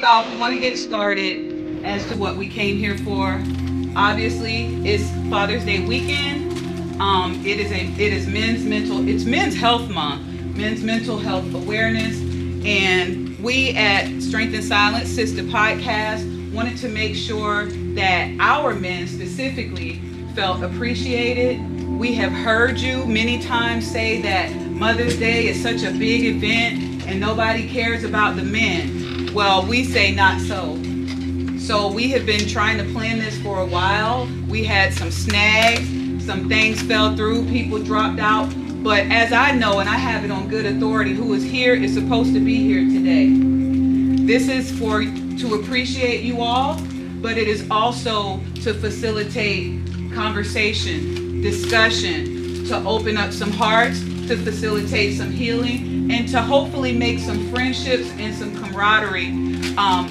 off, we want to get started as to what we came here for. Obviously, it's Father's Day weekend. It's Men's Health Month, Men's Mental Health Awareness, and we at Strength and Silence Sister Podcast wanted to make sure that our men specifically felt appreciated. We have heard you many times say that Mother's Day is such a big event and nobody cares about the men. Well, we say not so. So we have been trying to plan this for a while. We had some snags, some things fell through, people dropped out. But as I know, and I have it on good authority, who is here is supposed to be here today. This is to appreciate you all, but it is also to facilitate conversation, discussion, to open up some hearts, to facilitate some healing, and to hopefully make some friendships and some camaraderie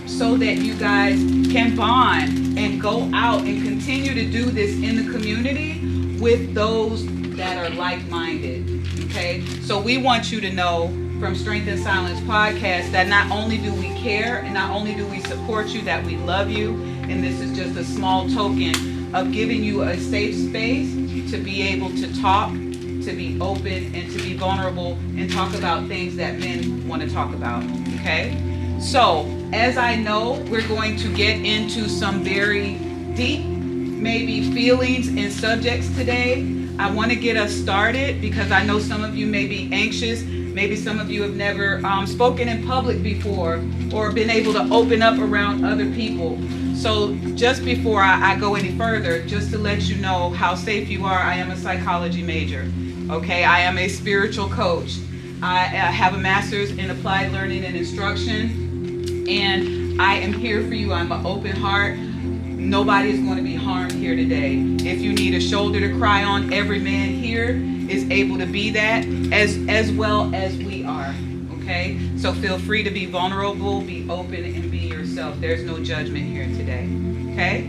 so that you guys can bond and go out and continue to do this in the community with those that are like-minded, okay? So we want you to know from Strength and Silence Podcast that not only do we care and not only do we support you, that we love you, and this is just a small token of giving you a safe space to be able to talk, to be open, and to be vulnerable and talk about things that men want to talk about, okay? So, as I know, we're going to get into some very deep, maybe feelings and subjects today. I want to get us started because I know some of you may be anxious. Maybe some of you have never spoken in public before or been able to open up around other people. So just before I go any further, just to let you know how safe you are, I am a psychology major. Okay, I am a spiritual coach. I have a master's in applied learning and instruction, and I am here for you. I'm an open heart. Nobody is going to be harmed here today. If you need a shoulder to cry on, every man here is able to be that as well as we are. Okay? So feel free to be vulnerable, be open, and be yourself. There's no judgment here today. Okay?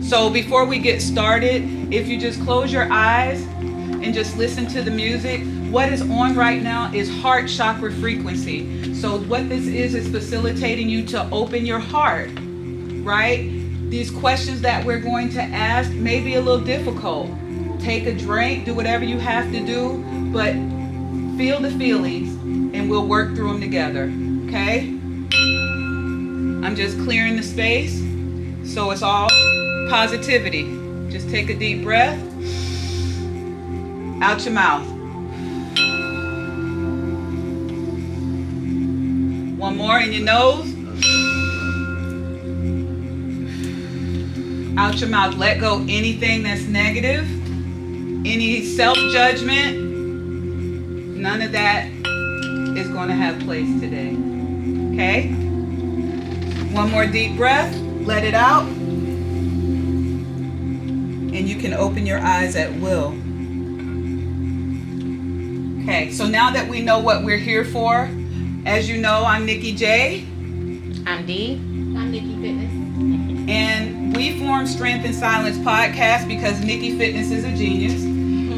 So before we get started, if you just close your eyes and just listen to the music, what is on right now is heart chakra frequency. So what this is facilitating you to open your heart, right? These questions that we're going to ask may be a little difficult. Take a drink, do whatever you have to do, but feel the feelings and we'll work through them together, okay? I'm just clearing the space so it's all positivity. Just take a deep breath out your mouth. One more in your nose. Out your mouth. Let go anything that's negative, any self-judgment. None of that is going to have place today. Okay? One more deep breath. Let it out. And you can open your eyes at will. Okay, so now that we know what we're here for, as you know, I'm Nikki J. I'm D. I'm Nikki Fitness. And we formed Strength and Silence Podcast because Nikki Fitness is a genius.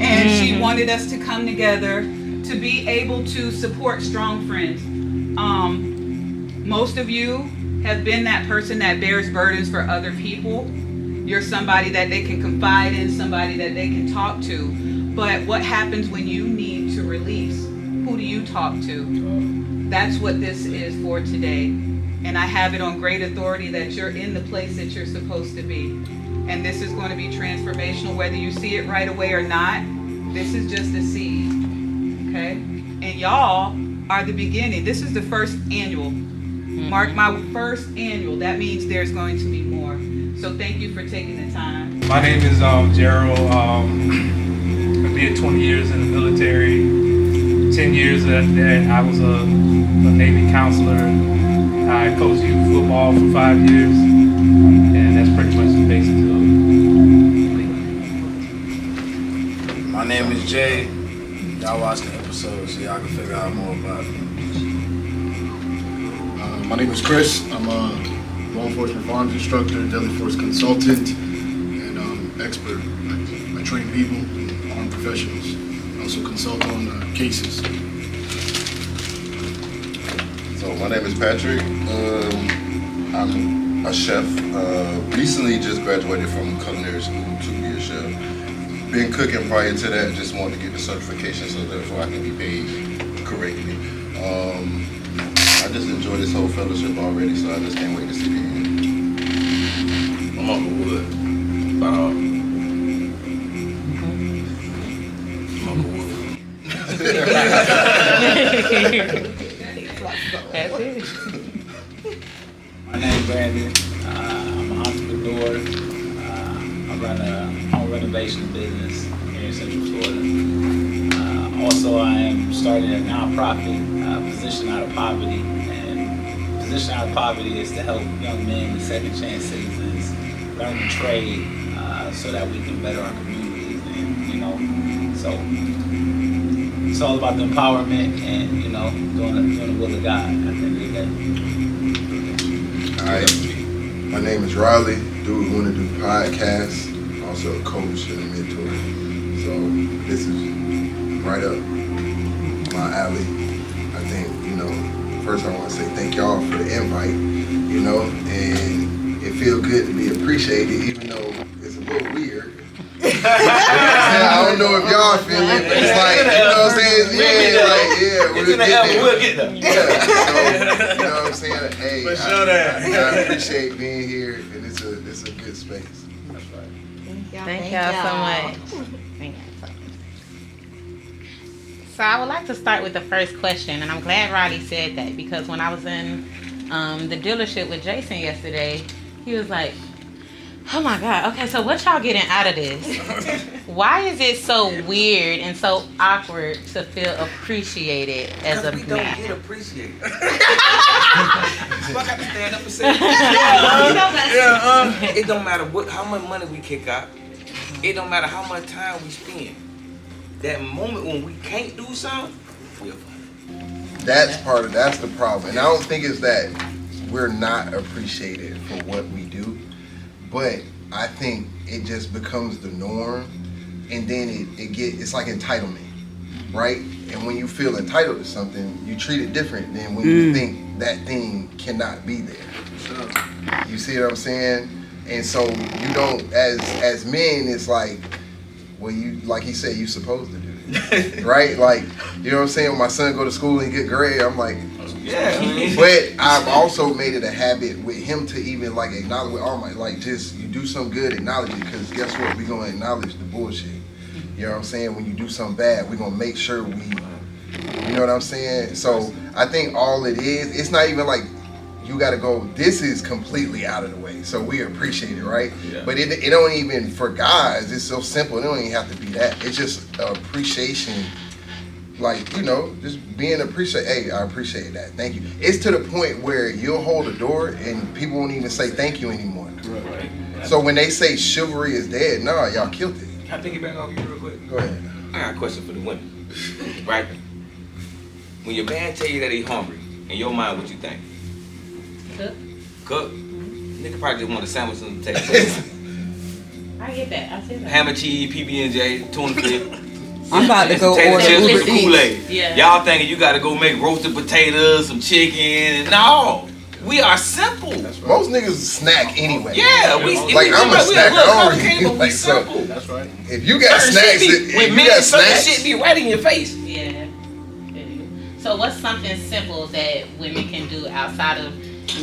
And she wanted us to come together to be able to support strong friends. Most of you have been that person that bears burdens for other people. You're somebody that they can confide in, somebody that they can talk to. But what happens when you need to release? Who do you talk to? That's what this is for today. And I have it on great authority that you're in the place that you're supposed to be. And this is going to be transformational, whether you see it right away or not. This is just a seed, okay? And y'all are the beginning. This is the first annual. Mark my first annual. That means there's going to be more. So thank you for taking the time. My name is Gerald. I did 20 years in the military. 10 years of that, I was a Navy counselor. I coached youth football for 5 years, and that's pretty much the basis of it. My name is Jay. Y'all watch the episode so y'all can figure out more about me. My name is Chris. I'm a law enforcement arms instructor, deadly force consultant, and expert. I train people, armed professionals. I also consult on cases. So my name is Patrick. I'm a chef. Recently just graduated from culinary school to be a chef. Been cooking prior to that, just wanted to get the certification so therefore I can be paid correctly. I just enjoy this whole fellowship already, so I just can't wait to see the end. I'm Uncle Wood. I'm Uncle Wood. That's it. My name's Brandon. I'm an entrepreneur. I run a home renovation business here in Central Florida. Also, I am starting a nonprofit, Position Out of Poverty. And Position Out of Poverty is to help young men and second chance citizens learn to trade so that we can better our communities. And, so it's all about the empowerment and, doing the will of God at the end of the day. Alright, my name is Riley. Dude, want to do podcasts. Also a coach and a mentor. So this is right up my alley. I think, first I want to say thank y'all for the invite, and it feels good to be appreciated, even though it's a little weird. I don't know if y'all feel it, but it's like, you know what I'm saying? We'll get there. Yeah, so, you know what I'm saying? Hey, I appreciate being here, and it's a good space. That's right. Thank y'all so much. Thank y'all so much. So I would like to start with the first question, and I'm glad Riley said that because when I was in the dealership with Jason yesterday, he was like, oh my God, okay, so what y'all getting out of this? Why is it so weird and so awkward to feel appreciated as a we don't man? get appreciated. I got to stand up and say, it don't matter how much money we kick out. It don't matter how much time we spend. That moment when we can't do something, we're fine. That's the problem. And I don't think it's that we're not appreciated for what we do, but I think it just becomes the norm, and then it's like entitlement, right? And when you feel entitled to something, you treat it different than when you think that thing cannot be there. You see what I'm saying? And so you don't, as men, it's like, well, you, like he said, you supposed to do it, right? Like, you know what I'm saying? When my son go to school and get grade, I'm like, Yeah. but I've also made it a habit with him to even like acknowledge with all my, like, just you do something good, acknowledge it, because guess what? We're gonna acknowledge the bullshit. You know what I'm saying? When you do something bad, we're gonna make sure you know what I'm saying? So I think all it is, it's not even like you gotta go, this is completely out of the way, so we appreciate it, right? Yeah. But it don't even, for guys, it's so simple, it don't even have to be that. It's just appreciation, like, just being appreciated. Hey, I appreciate that, thank you. It's to the point where you'll hold a door and people won't even say thank you anymore. Right. So when they say chivalry is dead, nah, y'all killed it. Can I take it back off you real quick? Go ahead. I got a question for the women. Right? When your man tell you that he's hungry, in your mind, what you think? Cook? Nigga probably just want a sandwich on the table. I get that. I see that. Ham and cheese, PB&J, tuna fish. I'm about to go Potato order chips Uber with the Kool-Aid. Eats. Yeah. Y'all thinking you gotta go make roasted potatoes, some chicken. No. We are simple. Most niggas snack anyway. Yeah, we Like, I'm a snack complicated, but we Like, so- simple. That's right. If you got Certain snacks, shit be, if with you men, got certain snacks, shit be right in your face. Yeah. So what's something simple that women can do outside of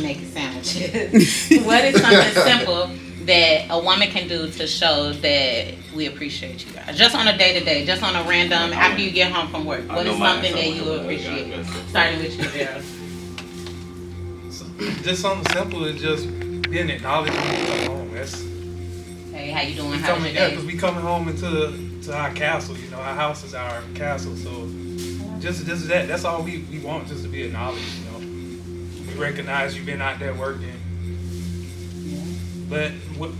making sandwiches? What is something simple that a woman can do to show that we appreciate you guys? Just on a day-to-day, just on a random, after you get home from work. What is something that you appreciate? Starting with you, Gerald. Just something simple is just being acknowledged when you come home. That's Hey, how you doing? we How's your coming, yeah, day? because we coming home to our castle. Our house is our castle. So just that. That's all we want, just to be acknowledged. We recognize you've been out there working. But what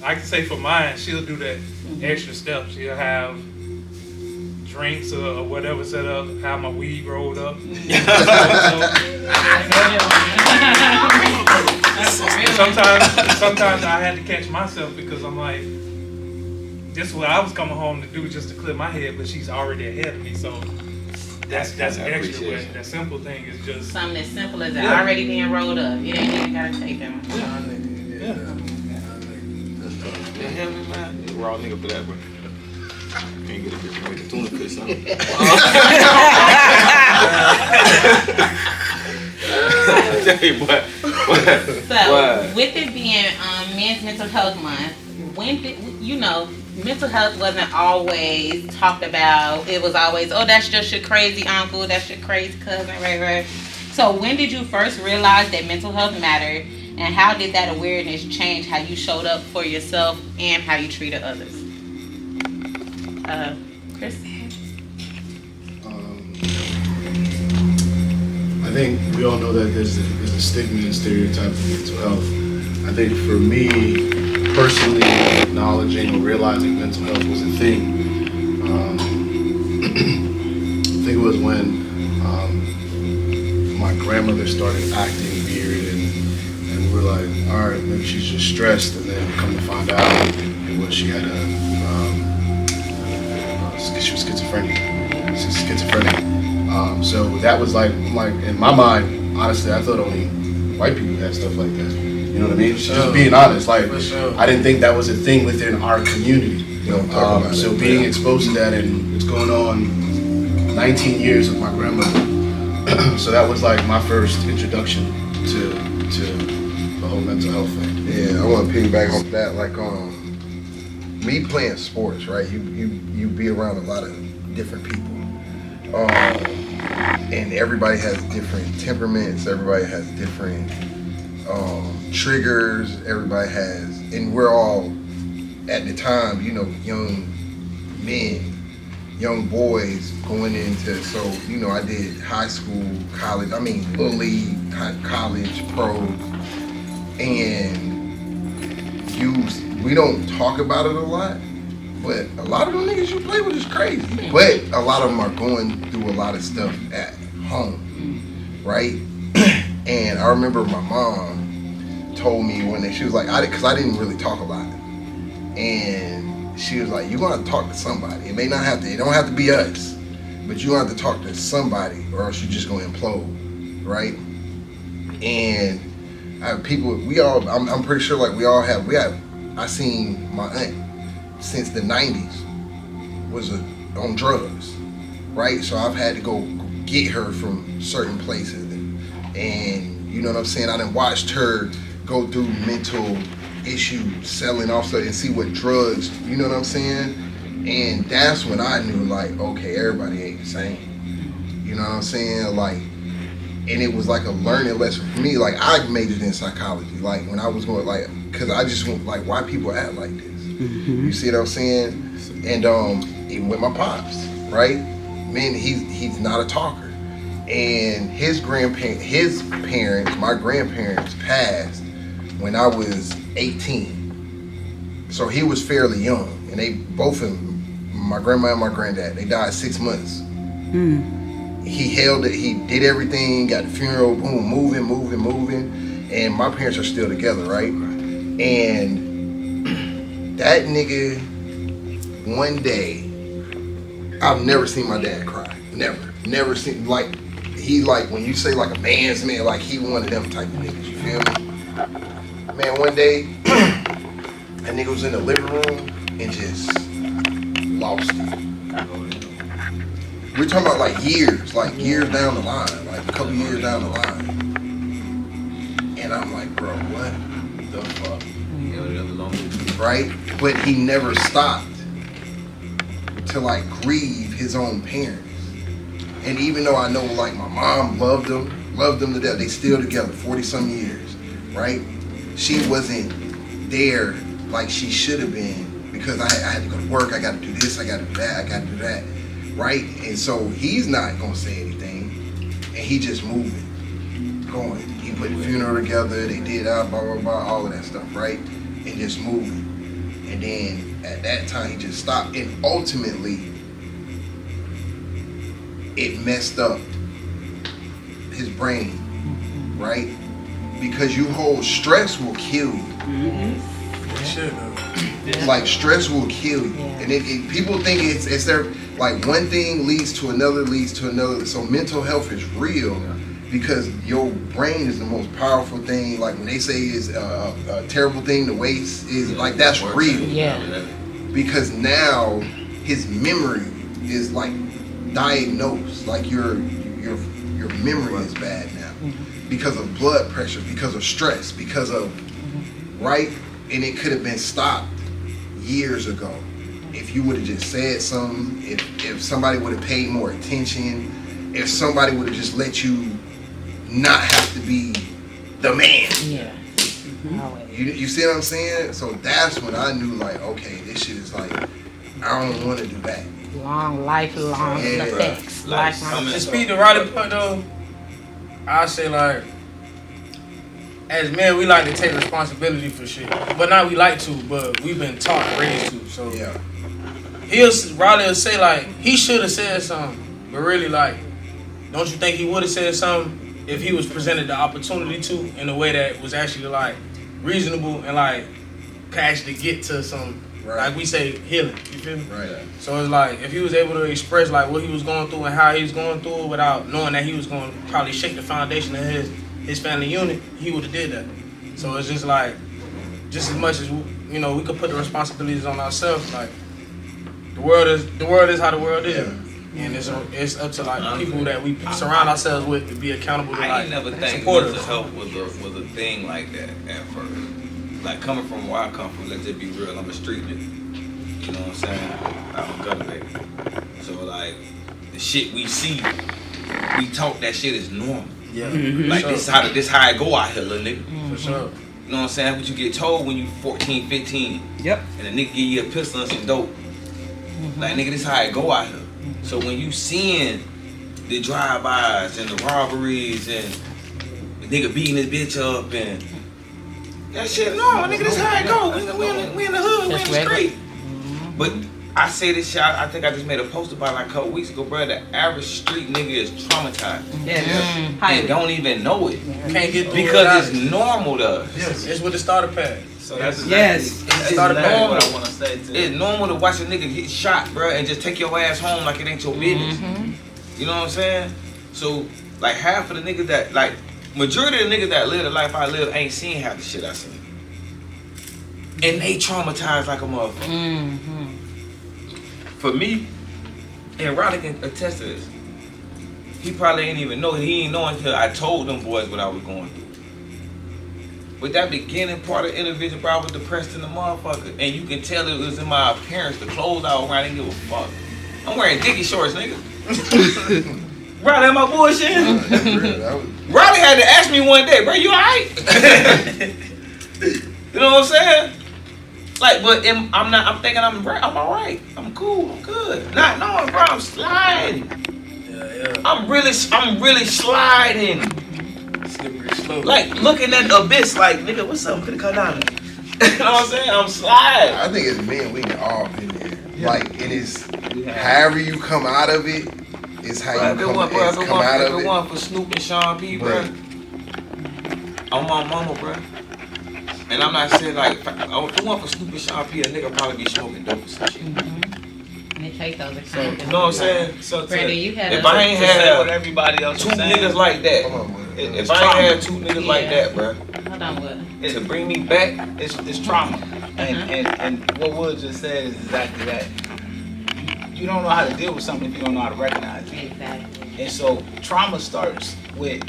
I can say for mine, she'll do that extra step. She'll have drinks or whatever set up, have my weed rolled up. Sometimes I had to catch myself because I'm like, this is what I was coming home to do, just to clear my head, but she's already ahead of me. So that's I extra. appreciate But it. that simple thing is just Something as simple as that Yeah. already being rolled up. You ain't even gotta take them. Yeah, hell, man. You're a raw nigga for that, bro. Can't get a bitch to make a tuna fish, something. So, with it being Men's Mental Health Month, when did mental health wasn't always talked about. It was always, oh, that's just your crazy uncle, that's your crazy cousin, right? So, when did you first realize that mental health mattered, and how did that awareness change how you showed up for yourself and how you treated others? Chris? I think we all know that there's a stigma and stereotype of mental health. I think for me, personally, acknowledging or realizing mental health was a thing. I think it was when my grandmother started acting weird, and we were like, all right, maybe she's just stressed, and then come to find out it was she had she was schizophrenic. So that was like in my mind, honestly, I thought only white people had stuff like that. You know what I mean? Just being honest, like I didn't think that was a thing within our community. So being exposed to that, and it's going on 19 years with my grandmother. So that was like my first introduction to the whole mental health thing. Yeah, I want to piggyback off that. Like, me playing sports, right? You be around a lot of different people, and everybody has different temperaments. Everybody has different triggers. Everybody has, and we're all at the time, young men, young boys going into. So I did high school, college. I mean, little league, college, pro, and we don't talk about it a lot, but a lot of them niggas you play with is crazy. But a lot of them are going through a lot of stuff at home, right? And I remember my mom told me one day, she was like, because I didn't really talk a lot, and she was like, you're gonna have to talk to somebody. It don't have to be us, but you're gonna have to talk to somebody, or else you're just gonna implode, right? And I'm pretty sure like I seen my aunt since the 90s was on drugs, right? So I've had to go get her from certain places, and you know what I'm saying? I done watched her go through mental issues, selling off stuff, and see what drugs, you know what I'm saying? And that's when I knew, like, okay, everybody ain't the same. You know what I'm saying? Like, and it was like a learning lesson for me. Like, I majored in psychology. Like, when I was going, like, because I just went, like, why people act like this? You see what I'm saying? And even with my pops, right? Man, he's not a talker. And his parents, my grandparents, passed when I was 18. So he was fairly young. And they both of them, my grandma and my granddad, they died 6 months. He held it, he did everything, got the funeral, boom, moving. And my parents are still together, right? And that nigga, one day, I've never seen my dad cry. Never seen, like, he like, when you say like a man's man, like he one of them type of niggas, you feel me? Man, one day, that nigga was in the living room and just lost it. We're talking about like years down the line, like a couple years down the line. And I'm like, bro, what the fuck? Right? But he never stopped to like grieve his own parents. And even though I know like my mom loved them to death, they still together 40 some years, right? She wasn't there like she should have been because I had to go to work, I got to do this, I got to do that, I got to do that, right? And so he's not gonna say anything, and he just moving, going. He put the funeral together, they did blah blah blah, all of that stuff, right? And just moving. And then at that time he just stopped, and ultimately it messed up his brain, right? Because stress will kill you. It should have. Like stress will kill you, and people think it's their like one thing leads to another. So mental health is real because your brain is the most powerful thing. Like when they say it's a terrible thing to waste, is like that's real. Yeah. Because now his memory is like diagnosed, like your memory is bad now because of blood pressure, because of stress, because of right, and it could have been stopped years ago if you would have just said something, if somebody would have paid more attention, if somebody would have just let you not have to be the man. Yeah. You see what I'm saying? So that's when I knew, like, okay, this shit is like, I don't want to do that. Lifelong effects. Lifelong. To speak to Riley's point though, I say like, as men we like to take responsibility for shit, but not we like to, but we've been taught, raised to. So yeah, Riley will say like he should have said something, but really like, don't you think he would have said something if he was presented the opportunity to in a way that was actually like reasonable and like could actually get to some like we say healing. You feel me? Right. So it's like if he was able to express like what he was going through and how he was going through it without knowing that he was going to probably shake the foundation of his family unit, he would have did that. So it's just like, just as much as we could put the responsibilities on ourselves. Like the world is how the world is, and it's up to like people that we surround ourselves with to be accountable to. I like, ain't never think support mental us. health was a thing like that at first. Like coming from where I come from, let's just be real. I'm a street nigga. You know what I'm saying? I'm a gutter baby. So like the shit we see, we talk that shit is normal. Yeah. Like sure. this how it go out here, little nigga. For sure. You know what I'm saying? That's what you get told when you 14, 15. Yep. And a nigga give you a pistol and some dope. Like nigga, this how it go out here. So when you seeing the drive-bys and the robberies and the nigga beating his bitch up and that shit, no, nigga, this how it go. We in the hood, we in the street. But I say this shit, I think I just made a post about it like a couple weeks ago, bro. The average street nigga is traumatized. And don't even know it. Can't get through because it. it's normal to us. Yes, it's with the starter pad. So that's Yes. that's Started exactly normal. what I want to say too. It's normal to watch a nigga get shot, bro, and just take your ass home like it ain't your business. You know what I'm saying? So, like, half of the niggas that, like, majority of the niggas that live the life I live ain't seen half the shit I seen. And they traumatized like a motherfucker. For me, and Riley can attest to this, he probably ain't even know. He ain't know until I told them boys what I was going through. But that beginning part of the intervention, bro, I was depressed in the motherfucker. And you can tell it was in my appearance, the clothes I was wearing, I didn't give a fuck. I'm wearing dicky shorts, nigga. Riley, am I bullshitting? Riley had to ask me one day, bro, you alright? You know what I'm saying? Like, but I'm thinking I'm alright. I'm cool, I'm good. Not knowing, bro, I'm sliding. I'm really sliding. Slippery slope. Like looking at the abyss, like nigga, what's up? Could come down. You know what I'm saying? I'm sliding. I think as men, we can all been there. Like it is, however you come out of it, is how you come out of it. If it wasn't for Snoop and Sean P, bro, on my mama, bro. And I'm not saying like, if it wasn't for Snoop and Sean P, a nigga probably be smoking dope or some shit. And take those account. You know what I'm saying? So Brandon, you had if I ain't had what everybody else two is saying, niggas like that, if I ain't had two niggas like that, bro, Hold on, what? to bring me back, it's trauma. And what Wood just said is exactly that. You don't know how to deal with something if you don't know how to recognize it. Exactly. And so trauma starts with,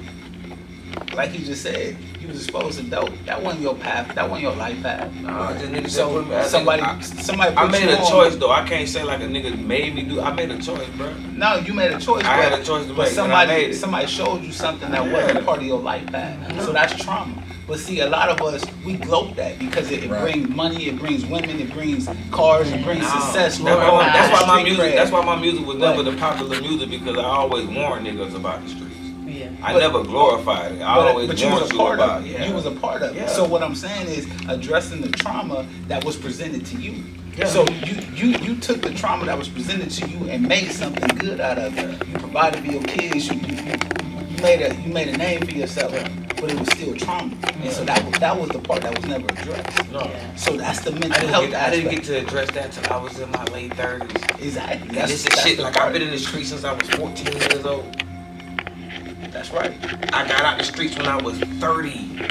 like he just said, you was exposed to dope. That wasn't your path. That wasn't your life path. nah, just niggas So somebody I put made you a on. choice though. I can't say like a nigga made me do. I made a choice, bro. No, you made a choice. I but- had a choice to But make, and I made it. somebody showed you something that wasn't part of your life path. So that's trauma. But see, a lot of us, we gloat that because it brings money, it brings women, it brings cars, it brings success. That's why Street my music was never the popular music, because I always warned niggas about the streets. Yeah. I never glorified it. I always but you warned was a you part about of it. it. Yeah. You was a part of it. Yeah. So what I'm saying is addressing the trauma that was presented to you. Yeah. So you took the trauma that was presented to you and made something good out of it. You provided for your kids. You made a name for yourself. but it was still trauma. And so that was the part that was never addressed. No. So that's the mental I health didn't get aspect. to address that till I was in my late 30s. Exactly. And this is shit, like I've been in the streets since I was 14 years old. That's right. I got out the streets when I was 30.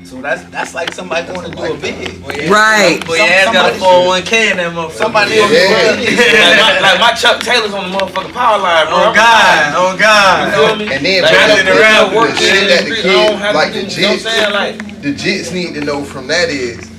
So that's like somebody going to do a bid. Right. Boy, your ass got a 401k in that motherfucker. Somebody Yeah. else do a bid. like my Chuck Taylor's on the motherfucking power line, bro. Oh God, oh You God. feel me? And then Like, put I up did with around the work shit that the I don't kids, have like to the do, you know what I'm jits, saying? Like, the jits need to know from that is,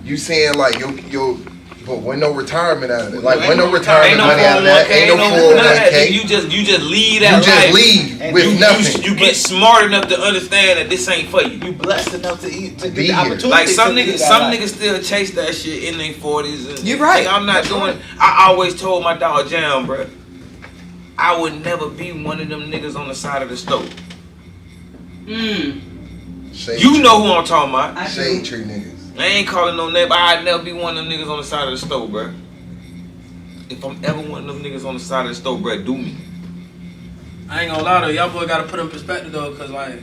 you saying like yo, but when no retirement out of it, like when no retirement ain't no money out of that, 401k, ain't no none of that. 401k. You just leave You that just life. leave And with nothing. You get smart enough to understand that this ain't for you. You blessed enough to eat to Be get the here. opportunity. Like some to niggas, do some that. niggas still chase that shit in their 40s. And You're right. Like, I'm not doing. I always told my dog Jam, bro, I would never be one of them niggas on the side of the stove. Shade You tree. know who I'm talking about. Shade tree niggas. I ain't calling no name, but I'd never be one of them niggas on the side of the stove, bro. If I'm ever one of them niggas on the side of the stove, bro, do me. I ain't gonna lie though, y'all boy gotta put in perspective though, cause like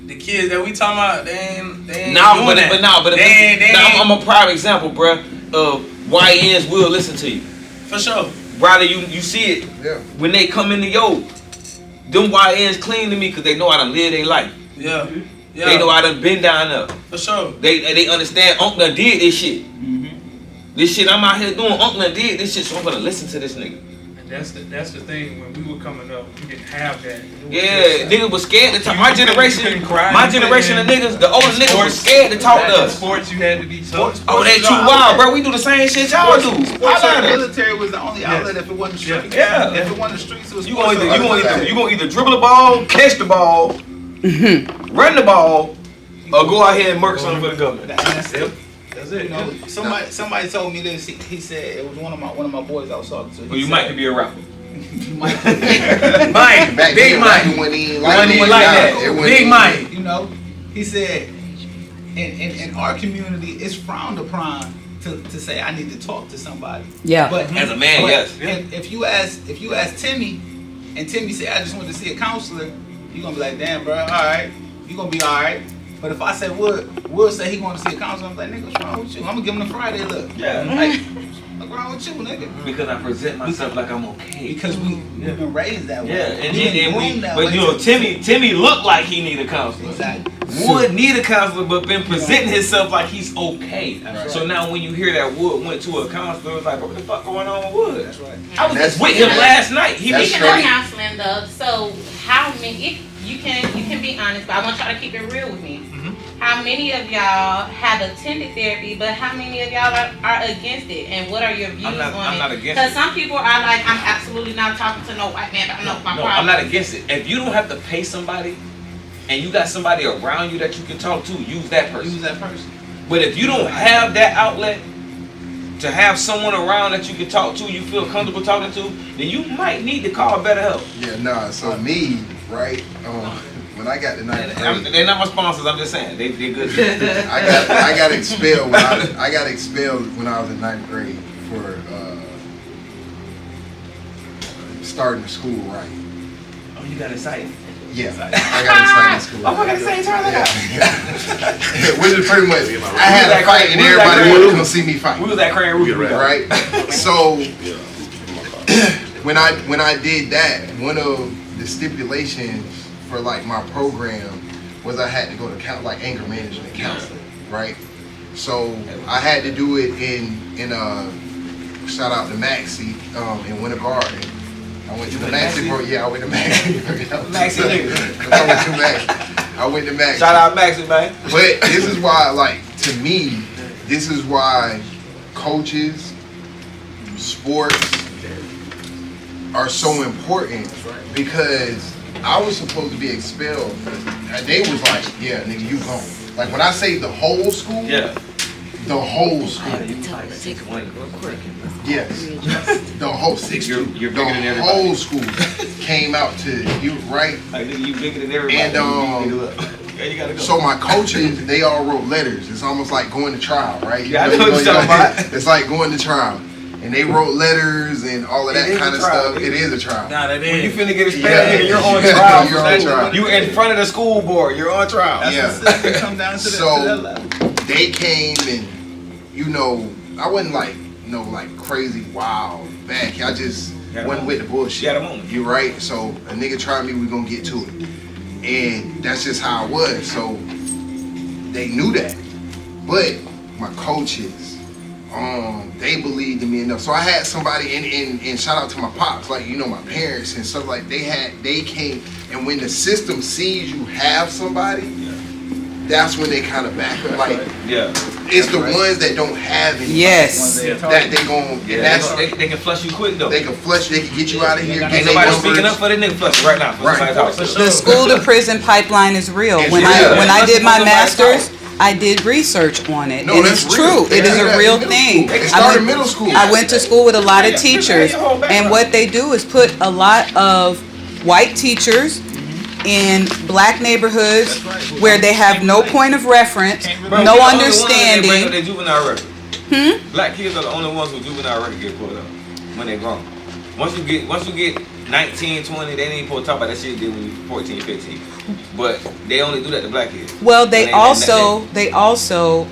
the kids that we talking about, they ain't Nah, doing but that. I'm a prime example, bro, of YNs will listen to you. For sure. Brother, you see it Yeah. when they come into them YNs clean to me because they know I done lived their life. Yeah. Yeah. They know I done been down there. For sure. They understand Uncle done did this shit. This shit I'm out here doing, Uncle done did this shit, so I'm gonna listen to this nigga. And that's the thing. When we were coming up, we didn't have that. It was Yeah, just, niggas was scared to talk. My generation, couldn't cry. my generation of niggas, the older niggas was scared to talk to back in us. Sports, you had to be tough. Oh, they too wild, bro. We do the same shit y'all do. Sports in the Holla. military was the only outlet if it wasn't streets. Yeah. If it wasn't the streets, it was You sports. gonna either dribble the ball, catch the ball, run the ball, or go out here and murk something for the government. That's it. That's You it. know, somebody told me this. He said it was one of my boys I was talking to. He Well, you said, might be a rapper. You might. Mike, Back big then, Mike. rapping wasn't even Wasn't even that. like Nah, that. it wasn't Big even- Mike. You know, he said in our community it's frowned upon to say I need to talk to somebody. Yeah. But As a man, but yes. If you ask Timmy, and Timmy say I just want to see a counselor, you gonna be like, damn, bro, all right, you gonna be all right. But if I say Will say he want to see a counselor, I'm like, nigga, what's wrong with you? I'm gonna give him the Friday look. Yeah. Like, what's wrong with you, nigga? Because I present myself like I'm okay. Because we've been raised that way. Yeah, and We've been then groomed that but way you know, too. Timmy looked like he need a counselor. Exactly. Wood need a counselor, but been presenting himself like he's okay. That's So right. now when you hear that Wood went to a counselor, it's like, what the fuck going on with Wood? That's right. I was That's- just with him that's- last night. He that's was Speaking of straight. counseling though, so how many, if you can be honest, but I want y'all to keep it real with me. How many of y'all have attended therapy, but how many of y'all are against it? And what are your views I'm on not it? against Because it. some people are like, I'm absolutely not talking to no white man, but I know my No, problem. I'm not against it. If you don't have to pay somebody and you got somebody around you that you can talk to, use that person. Use that person. But if you don't have that outlet to have someone around that you can talk to, you feel comfortable talking to, then you might need to call BetterHelp. Yeah, nah. So me, right? When I got the ninth grade, They're not my sponsors. I'm just saying they're good. I got expelled. I got expelled when I was in ninth grade for starting the school right. Oh, you got excited. Yeah, I got excited in school. Oh, I got the same time. Yeah. Which is pretty much. I had a fight and everybody wanted to come see me fight. We was at Crayon Ruby, Right. So when I did that, one of the stipulations for like my program was I had to go to like anger management counseling, right? So I had to do it in shout out to Maxie in Winter Garden. I went to the Maxie bro. Yeah, I went to Maxie. Maxie nigga. I went to Maxie. I went to Maxie. Shout out Maxie, man. But this is why, like, to me, this is why coaches, sports are so important, because I was supposed to be expelled. And they was like, yeah, nigga, you gone. Like, when I say the whole school, Yeah. the whole school. Yes. The whole 6'2". You're The bigger than everybody. whole school came out to you, right? Like nigga, you bigger than everybody. And, yeah, you gotta go. So my coaches, they all wrote letters. It's almost like going to trial, right? Yeah, I know what you're talking about. It's like going to trial. and they wrote letters and all of It that is kind a of trial, stuff. nigga. It is a trial. Nah, that When you is. finna get expelled, Yeah. nigga, you're on trial. You're on trial. You in front of the school board. You're on trial. Yeah. They come down to that, So- to that level. They came and, you know, I wasn't like, crazy wild back. I just wasn't with the bullshit. You got a moment. You right? So a nigga tried me, we gonna get to it. And that's just how I was. So they knew that. But my coaches, they believed in me enough. So I had somebody, and shout out to my pops, like, you know, my parents and stuff, like they came, and when the system sees you have somebody, that's when they kind of back up. Like, Yeah. it's the ones that don't have any. Yes. That they gon' Yeah, and that's they can flush you quick though. they can flush, they can get you out of here, Ain't get their nobody numbers. speaking up for that nigga flush right now. Right. Somebody's house. The school to prison pipeline is real. It's When real. I did my Somebody's master's, I did research on it, No, and that's it's real. true. They It is do that a in real middle thing. school. They I start went- in middle school. I went to school with a lot of teachers, and what they do is put a lot of white teachers in black neighborhoods where they have no point of reference, Bro, no we the only ones that bring up understanding. their juvenile record. Black kids are the only ones who juvenile record get pulled up when they're grown. Once you get 19, 20, they ain't supposed to talk about that shit they when you 14, 15. But they only do that to black kids. Well, And they also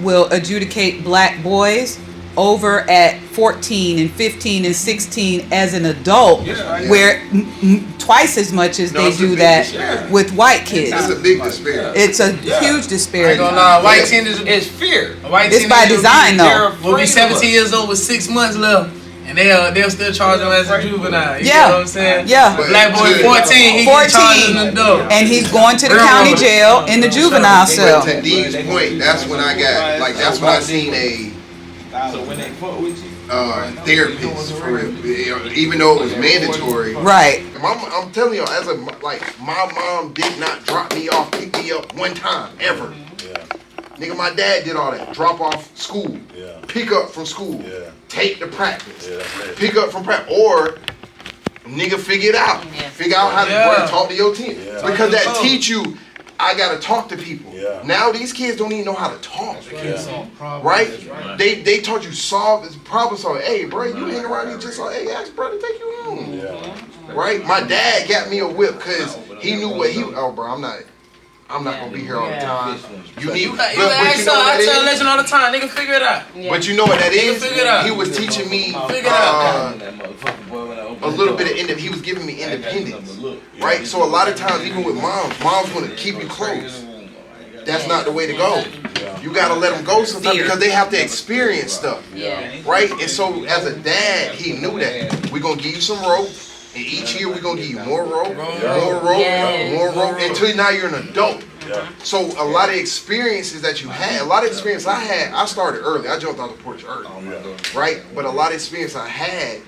will adjudicate black boys over at 14 and 15 and 16 as an adult, Yeah. where twice as much as No, they it's a do big that disparity. with white kids. It's a big disparity. It's a Yeah. huge I ain't disparity. gonna lie, white teenagers, It's fear. a white It's by teenager design, though. They're will be afraid 17 of years old with 6 months left, and they'll still charge him as a juvenile. You Yeah. know what I'm saying? Yeah. But Black boy to- 14, he gets charged as an 14. adult. And he's going to the Railroad. county jail in the juvenile But cell. to Dee's point, that's when I got, like, that's when I seen a So when they fuck with you, therapist for real. Even though it was mandatory. Right. I'm telling y'all, my mom did not drop me off, pick me up one time ever. Nigga, my dad did all that. Drop off school, pick up from school, take to practice, pick up from practice, or nigga figure it out. Yeah. Figure out how to Yeah. talk to your team. Yeah. Because that Oh. teach you, I gotta talk to people. Yeah. Now these kids don't even know how to talk. Right? They taught you problem solving. Hey, bro, you hang around, you just like, hey, ask brother, take you home. Right? My dad got me a whip because he knew what bro, I'm not gonna be here all the time. You need, You but can ask you know her, what I that tell is? legend all the time, nigga, figure it out. But you know what that is? figure it out. He was teaching me Figure it out. a little bit of he was giving me independence. Right? So a lot of times, even with moms want to keep you close. That's not the way to go. You gotta let them go sometimes because they have to experience stuff. Yeah. Right? And so as a dad, he knew that. We're gonna give you some rope. And each year we're gonna give you more rope, Yes. more rope, until now you're an adult. So a lot of experiences that you had, a lot of experience I had, I started early. I jumped off the porch early. Right? But a lot of experience I had,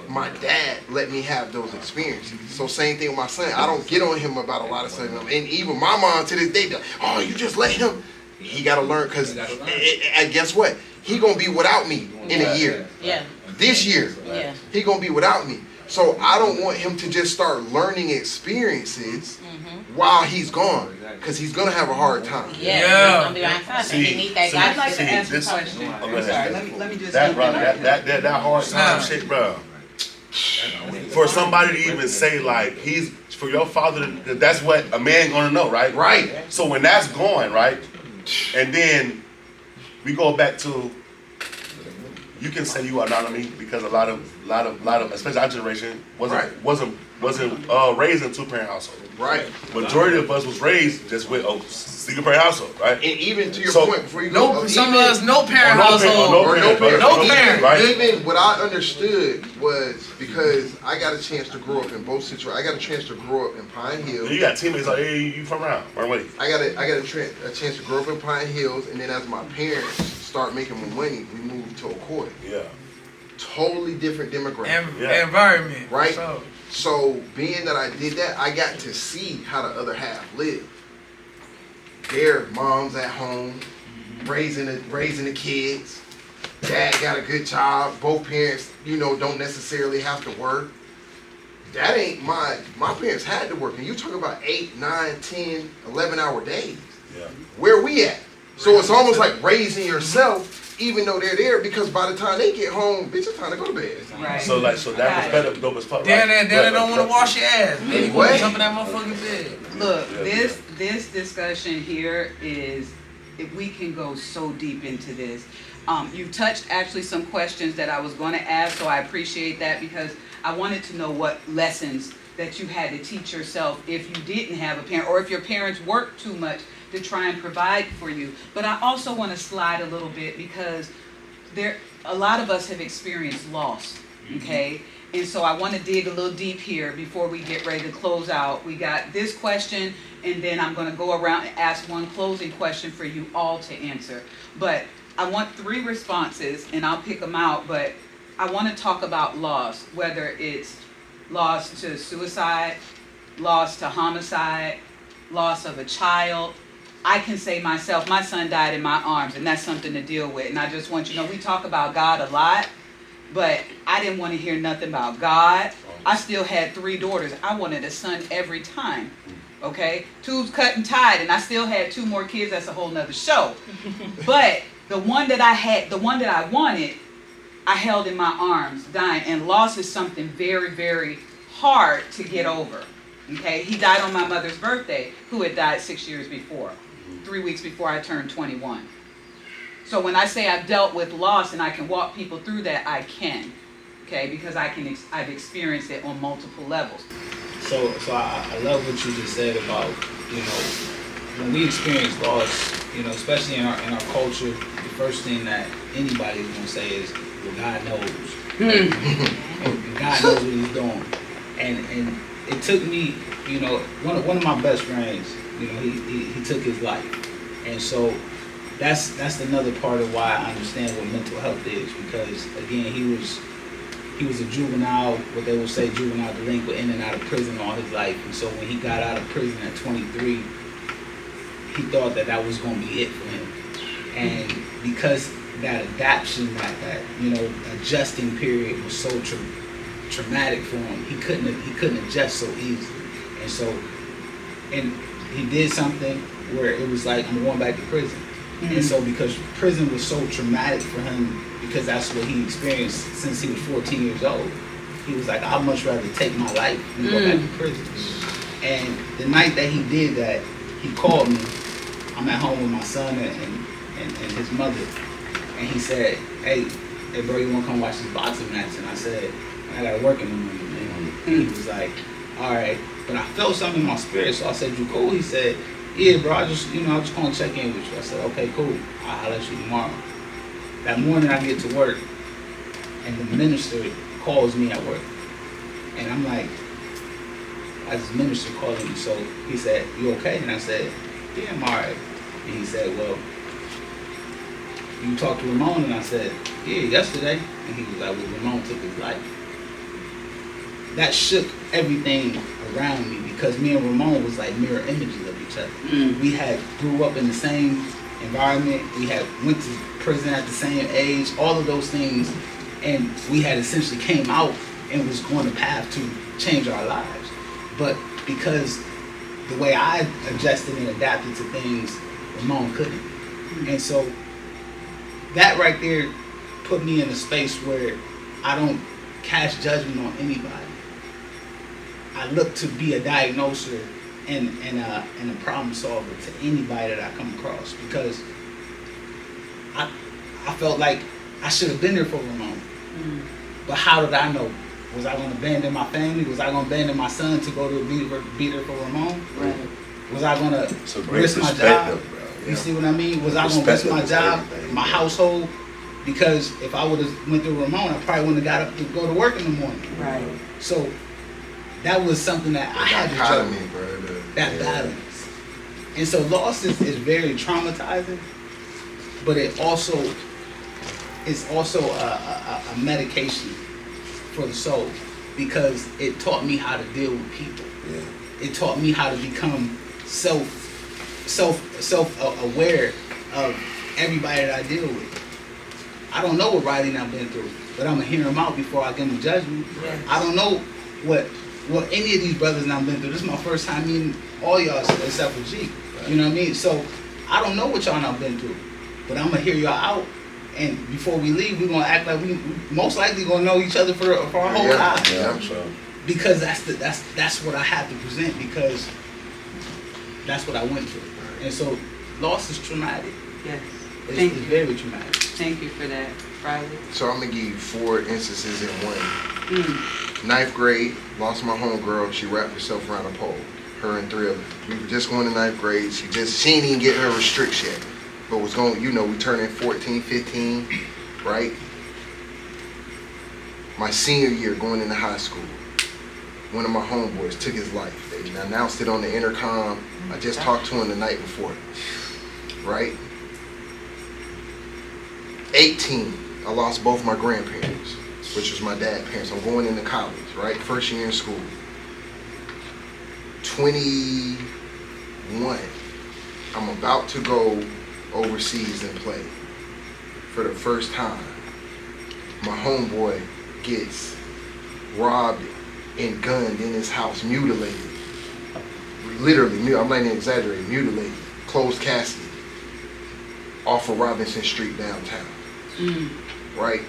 my dad let me have those experiences. So same thing with my son. I don't get on him about a lot of stuff. And even my mom to this day, oh, you just let him. He got to learn because, and guess what? He going to be without me in a year. Yeah. This year, Yeah. he going to be without me. So I don't want him to just start learning experiences while he's gone because he's going to have a hard time. Yeah. Yeah. He's gonna be right side. So he need that guy. I'd like to ask a this- question. Oh, I'm sorry. Let me just. That, bro, that hard time Nah. shit, bro. For somebody to even say like he's for your father, that's what a man gonna know, right? Right. So when that's going right, and then we go back to, you can say you are not on me because a lot of especially our generation wasn't raised in a 2-parent household. Right. Majority of us was raised just with a single parent household, right? And even to your So- point, before you go, No, some of us, no parent Or no parent, household. or no parent, No brother. parent. Right. Even what I understood was because I got a chance to grow up in both situations. I got a chance to grow up in Pine Hill. You got teammates like, hey, you from around? Run away. I got a chance to grow up in Pine Hills, and then as my parents start making more money, we moved to Ocoee. Yeah. Totally different demographic. Yeah. Environment. Right. So, So being that I did that, I got to see how the other half live. Their moms at home, raising the kids. Dad got a good job. Both parents, don't necessarily have to work. That ain't my parents had to work. And you talk about 8, 9, 10, 11-hour days. Yeah. Where we at? So it's almost like raising yourself, even though they're there, because by the time they get home, bitch, it's time to go to bed. Right. So that was better, dope as fuck. Then right? they don't want to wash your ass. Then you want What? to jump in that motherfucking bed. Look, Yeah, this discussion here is, if we can go so deep into this. You touched actually some questions that I was going to ask, so I appreciate that, because I wanted to know what lessons that you had to teach yourself if you didn't have a parent, or if your parents worked too much to try and provide for you. But I also want to slide a little bit, because a lot of us have experienced loss, okay? And so I want to dig a little deep here before we get ready to close out. We got this question, and then I'm going to go around and ask one closing question for you all to answer. But I want 3 responses, and I'll pick them out, but I want to talk about loss, whether it's loss to suicide, loss to homicide, loss of a child. I can say myself, my son died in my arms, and that's something to deal with. And I just want you to know, we talk about God a lot, but I didn't want to hear nothing about God. I still had 3 daughters. I wanted a son every time. Okay? Tubes cut and tied, and I still had 2 more kids. That's a whole nother show. But the one that I wanted, I held in my arms, dying. And loss is something very, very hard to get over. Okay? He died on my mother's birthday, who had died 6 years before, 3 weeks before I turned 21. So when I say I've dealt with loss and I can walk people through that, I can. Okay? Because I've experienced it on multiple levels. So I love what you just said about, when we experience loss, especially in our culture, the first thing that anybody is gonna say is, well, God knows. God knows what he's doing. And it took me, one of my best friends, he took his life. And so that's another part of why I understand what mental health is, because again, he was a juvenile, what they would say juvenile delinquent, in and out of prison all his life. And so when he got out of prison at 23, he thought that was going to be it for him. And because that adaptation, that adjusting period was so traumatic for him, he couldn't adjust so easily. And he did something where it was like, I'm going back to prison. Mm-hmm. And so because prison was so traumatic for him, because that's what he experienced since he was 14 years old, he was like, I'd much rather take my life than go back to prison. And the night that he did that, he called me. I'm at home with my son and his mother. And he said, hey bro, you want to come watch this boxing match? And I said, I got to work in the morning, man. And he was like, all right. But I felt something in my spirit, so I said, you cool? He said, yeah, bro, I just want to check in with you. I said, okay, cool. I'll let you tomorrow. That morning I get to work, and the minister calls me at work. And I'm like, why is this minister calling me? So he said, you okay? And I said, yeah, I'm all right. And he said, well, you talked to Ramon? And I said, yeah, yesterday. And he was like, well, Ramon took his life. That shook everything around me, because me and Ramon was like mirror images of each other. We had grew up in the same environment. We had went to prison at the same age, all of those things. And we had essentially came out and was on the path to change our lives. But because the way I adjusted and adapted to things, Ramon couldn't. And so that right there put me in a space where I don't cast judgment on anybody. I look to be a diagnoser and a problem solver to anybody that I come across, because I felt like I should have been there for Ramon. But how did I know? Was I going to abandon my family? Was I going to abandon my son to go to be there for Ramon? Right. Was I going to risk my job? Bro. Yeah. You see what I mean? Was I going to risk my job, my household? Because if I would have went through Ramon, I probably wouldn't have got up to go to work in the morning. Right. So that was something that I had to juggle. That balance. And so loss is very traumatizing, but it also is also a medication for the soul, because it taught me how to deal with people. Yeah. It taught me how to become self-aware of everybody that I deal with. I don't know what Riley and I've been through, but I'm gonna hear them out before I give them judgment. Yes. I don't know what any of these brothers and I've been through. This is my first time meeting all y'all except for G. Right. You know what I mean? So I don't know what y'all and I've been through, but I'm gonna hear y'all out, And before we leave, we're gonna act like we most likely gonna know each other for our whole lives. Yeah, sure. Because that's what I have to present, because that's what I went through. And so loss is traumatic. Yes. It's very traumatic. Thank you for that, Riley. So I'm gonna give you 4 instances in one. 9th grade, lost my homegirl. She wrapped herself around a pole. Her and 3 others. We were just going to 9th grade. She didn't even get her restriction yet. But was going, we turning 14, 15, right? My senior year, going into high school, one of my homeboys took his life. They announced it on the intercom. I just talked to him the night before, right? 18, I lost both my grandparents, which was my dad's parents. I'm going into college, right? First year in school. 21, I'm about to go overseas and play for the first time. My homeboy gets robbed and gunned in his house, mutilated. Literally, I'm not even exaggerating, mutilated, closed casket, off of Robinson Street downtown. Right?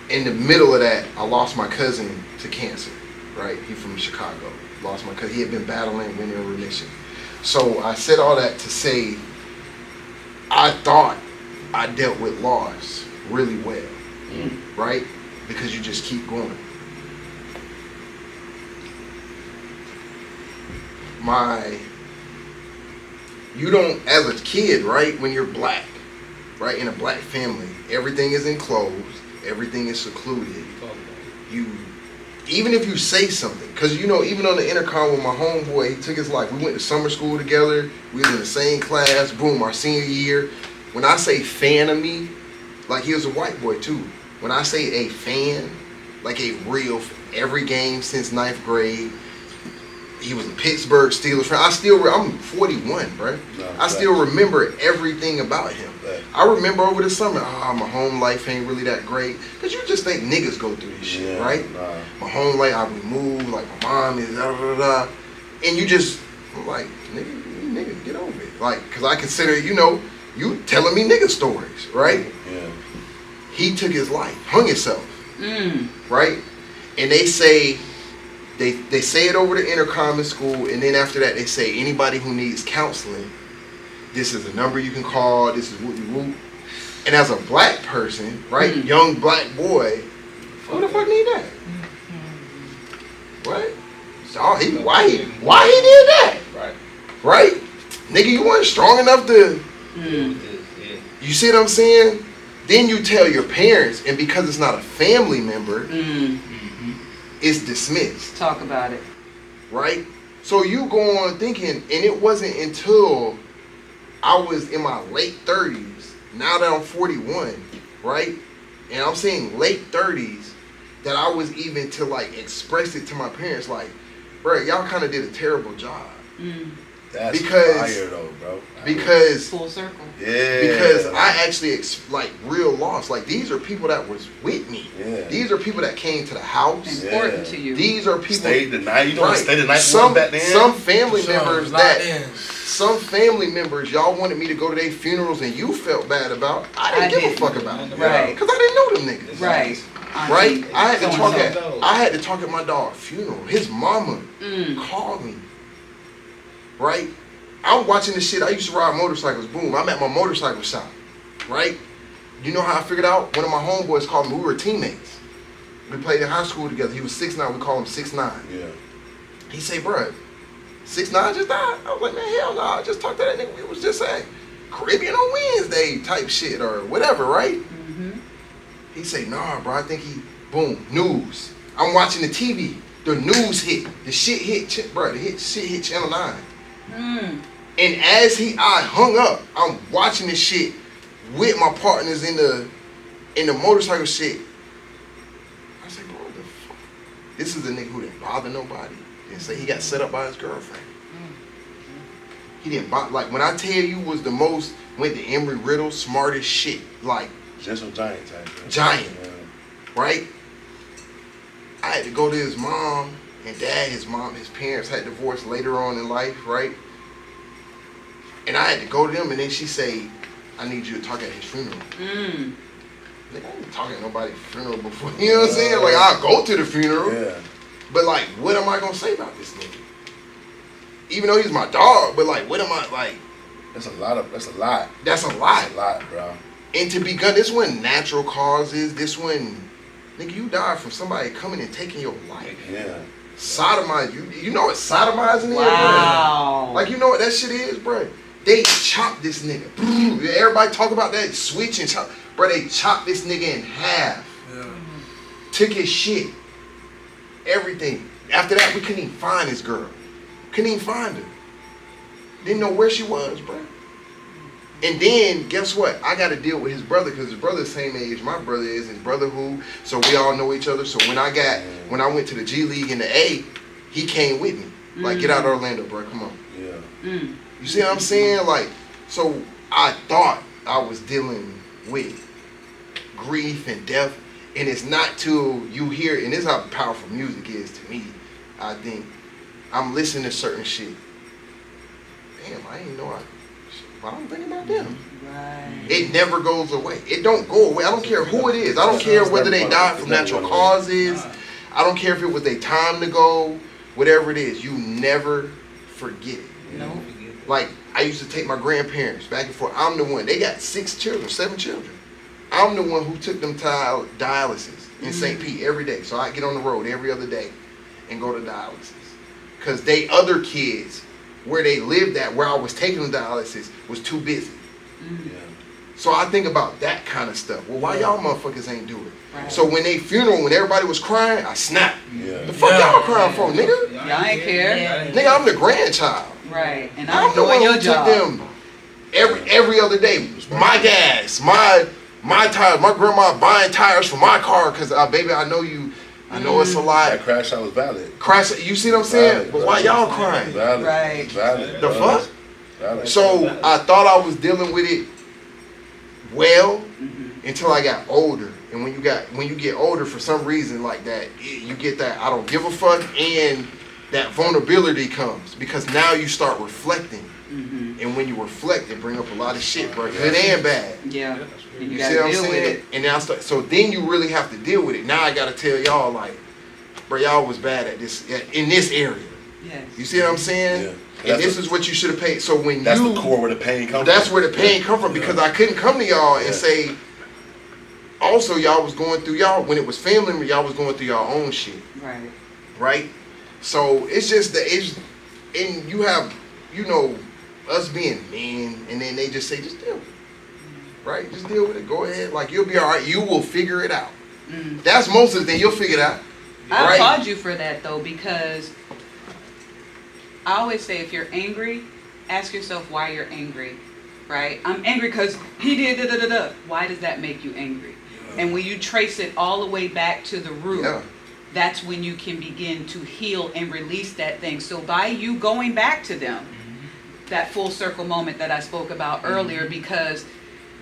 In the middle of that, I lost my cousin to cancer. Right? He from Chicago. Lost my cousin. He had been battling, been in remission. So I said all that to say, I thought I dealt with loss really well. Right? Because you just keep going. You don't, as a kid, right, when you're black, right, in a black family, everything is enclosed, everything is secluded. Even if you say something, because even on the intercom with my homeboy, he took his life. We went to summer school together. We was in the same class. Boom, our senior year. When I say fan of me, like he was a white boy too. When I say a fan, like a real, every game since 9th grade. He was a Pittsburgh Steelers fan. I'm 41, bro. I still remember everything about him. I remember over the summer, my home life ain't really that great. Because you just think niggas go through this shit, right? My home life, I moved, like my mom is da. And you just, I'm like, nigga, get over it. Like, because I consider, you telling me nigga stories, right? Yeah. He took his life, hung himself, right? And they say, They say it over the intercom in school, and then after that they say anybody who needs counseling, this is a number you can call, this is what you whoop. And as a black person, right, young black boy, who the fuck need that? What? Why he did that? Right? Nigga, you weren't strong enough to. You see what I'm saying? Then you tell your parents, and because it's not a family member, it's dismissed. Talk about it. Right? So you go on thinking, and it wasn't until I was in my late 30s, now that I'm 41, right? And I'm saying late 30s, that I was even to like express it to my parents, like, bro, y'all kind of did a terrible job. That's fire though, bro. Because full circle. Yeah. Because I actually real loss. Like these are people that was with me. Yeah. These are people that came to the house. Important to you. These are people stayed the night. You don't stay the night back then. Some family members y'all wanted me to go to their funerals and you felt bad about. I didn't give a fuck about it. Right. Because I didn't know them niggas. Right. Right? I had to talk at my dog's funeral. His mama called me. Right? I'm watching this shit. I used to ride motorcycles. Boom. I'm at my motorcycle shop. Right? You know how I figured out? One of my homeboys called me. We were teammates. We played in high school together. He was 6'9". We call him 6'9". Yeah. He say, bro, 6'9" just died? I was like, man, hell no. I just talked to that nigga. We was just saying Caribbean on Wednesday type shit or whatever, right? He say, nah, bro, I think boom, news. I'm watching the TV. The news hit. The shit hit, bro, shit hit Channel 9. And as I hung up, I'm watching this shit with my partners in the motorcycle shit. I said, bro, what the fuck? This is a nigga who didn't bother nobody. Didn't say he got set up by his girlfriend. He didn't bother. Like when I tell you was the most, went to Emory Riddle, smartest shit. Like Gentle giant type. Giant. Right? I had to go to his mom and dad. His parents had divorced later on in life, right? And I had to go to them, and then she say, I need you to talk at his funeral. Nigga, I ain't talking at nobody's funeral before. You know what I'm saying? Like, I'll go to the funeral. Yeah. But, like, what am I going to say about this nigga? Even though he's my dog, but, like, what am I, like... That's a lot. That's a lot. That's a lot, bro. And to be gun, this wasn't natural causes. This one, nigga, you died from somebody coming and taking your life. Yeah. Sodomize you. You know what sodomizing is, Wow. bro? Like, you know what that shit is, bro? They chopped this nigga. Everybody talk about that switch and chop. Bro, they chopped this nigga in half. Yeah. Took his shit. Everything. After that, we couldn't even find this girl. Couldn't even find her. Didn't know where she was, bro. And then, guess what? I got to deal with his brother because his brother's the same age my brother is. His brother who, so we all know each other. So when I went to the G League and the A, he came with me. Like, get out of Orlando, bro. Come on. Yeah. You see what I'm saying? Like, so I thought I was dealing with grief and death. And it's not till you hear, and this is how powerful music is to me. I think I'm listening to certain shit. Damn, I didn't know I'm thinking about them. Right. It never goes away. It don't go away. I don't care who it is. I don't care whether they died from natural causes. I don't care if it was their time to go. Whatever it is, you never forget it. No. Like, I used to take my grandparents back and forth. I'm the one. They got 7 children. I'm the one who took them to dialysis in St. Pete every day. So I get on the road every other day and go to dialysis. Because they other kids, where they lived at, where I was taking them to dialysis, was too busy. Yeah. So I think about that kind of stuff. Well, why y'all motherfuckers ain't do it? Right. So when they funeral, when everybody was crying, I snapped. Yeah. The fuck y'all crying for, nigga? Y'all ain't care. Yeah. Nigga, I'm the grandchild. Right. And I'm I'm the one doing your who job. took them every other day. My gas, my tires. My grandma buying tires for my car because, baby, I know you. I know it's a lot. That crash out was valid. Crash. You see what I'm saying? Valid, But why y'all crying? Valid. Right. Valid. The bro. fuck? Valid. So I thought I was dealing with it well until I got older. And when you get older, for some reason like that, you get that I don't give a fuck, and that vulnerability comes because now you start reflecting. And when you reflect, it bring up a lot of shit, bro, good and bad. Yeah. And You you see gotta what I'm deal with saying? it. And now so then you really have to deal with it. Now I gotta tell y'all, like, bro, y'all was bad at this in this area. Yes. You see what I'm saying? Yeah. And this is what you should have paid. So when That's you, the core where the pain comes that's from. where the pain come from, because I couldn't come to y'all and say, also y'all was going through when it was family, y'all was going through y'all own shit, Right. right? So it's just and you have, us being men, and then they just say, just deal with it, right? Just deal with it. Go ahead, like you'll be all right. You will figure it out. That's most of the thing. You'll figure it out. I right? applaud you for that though, because I always say if you're angry, ask yourself why you're angry, right? I'm angry because he did da-da-da-da. Why does that make you angry? And when you trace it all the way back to the root, that's when you can begin to heal and release that thing. So by you going back to them, that full circle moment that I spoke about earlier, because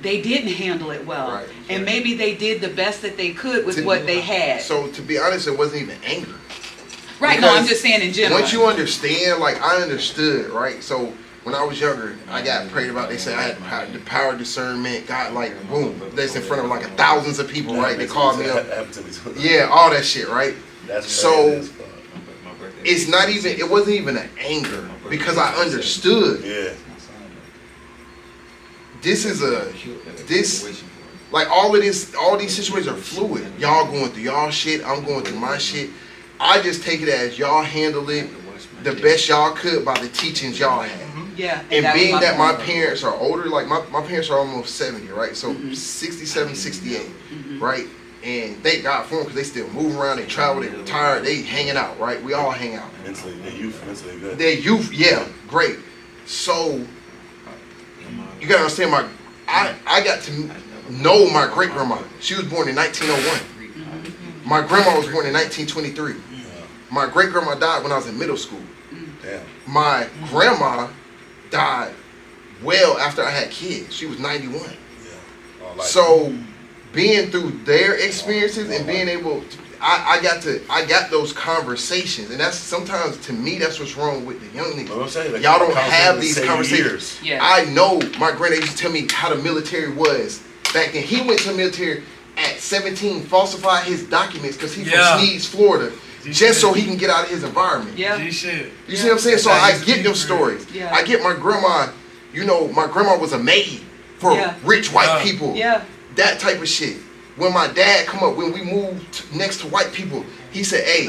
they didn't handle it well. Right. And maybe they did the best that they could with what they had. So to be honest, it wasn't even anger. Right, no, I'm just saying in general. Once you understand, like I understood, right? So when I was younger, I got prayed about. They said I had the power of discernment. God, like, boom, that's in front of like thousands of people, right? They called me up. Yeah, all that shit, right? So it's not even. It wasn't even an anger because I understood. Yeah. Like all these situations are fluid. Y'all going through y'all shit. I'm going through my shit. I just take it as y'all handle it the best y'all could by the teachings y'all had. Yeah. And being that my parents are older, like my parents are almost 70, right? So 67, 68, right? And thank God for them because they still move around, they travel, they retire, they hanging out, right? We all hang out. Mentally, they're youth, mentally good. They're youth, yeah, great. So you gotta understand, I got to know my great grandma. She was born in 1901. My grandma was born in 1923. My great grandma died when I was in middle school. Damn. My grandma died well after I had kids. She was 91. Yeah. So being through their experiences and being able to, I got those conversations, and that's sometimes, to me, that's what's wrong with the young niggas. I'm saying, like, Y'all don't have these conversations. Yeah. I know my granddad used to tell me how the military was back then. He went to the military at 17, falsified his documents because he's from Sneeds, Florida, just so he can get out of his environment. Yeah. You see what I'm saying? So I get them stories. Yeah. I get my grandma. You know, my grandma was a maid for rich white people. Yeah. That type of shit. When my dad come up, when we moved next to white people, he said, "Hey,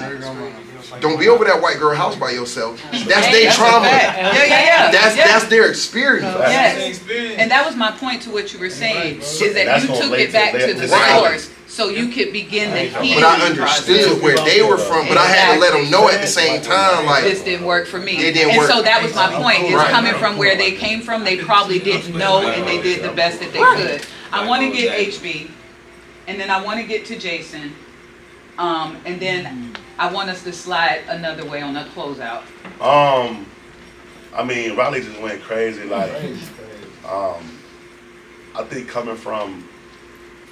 don't be over that white girl house by yourself. That's their trauma. Yeah. That's their experience." Yes. And that was my point to what you were saying, is that That's you gonna took lead it back to- to the Right. source so you could begin the healing But I understood where they were from, but I had to let them know at the same time, like, this didn't work for me. It didn't and work. so that was my point, is Right. coming from where they came from, they probably didn't know, and they did the best that they could. I want to get HB, and then I want to get to Jason, and then I want us to slide another way on a closeout. I mean, Riley just went crazy. Like, I think coming from,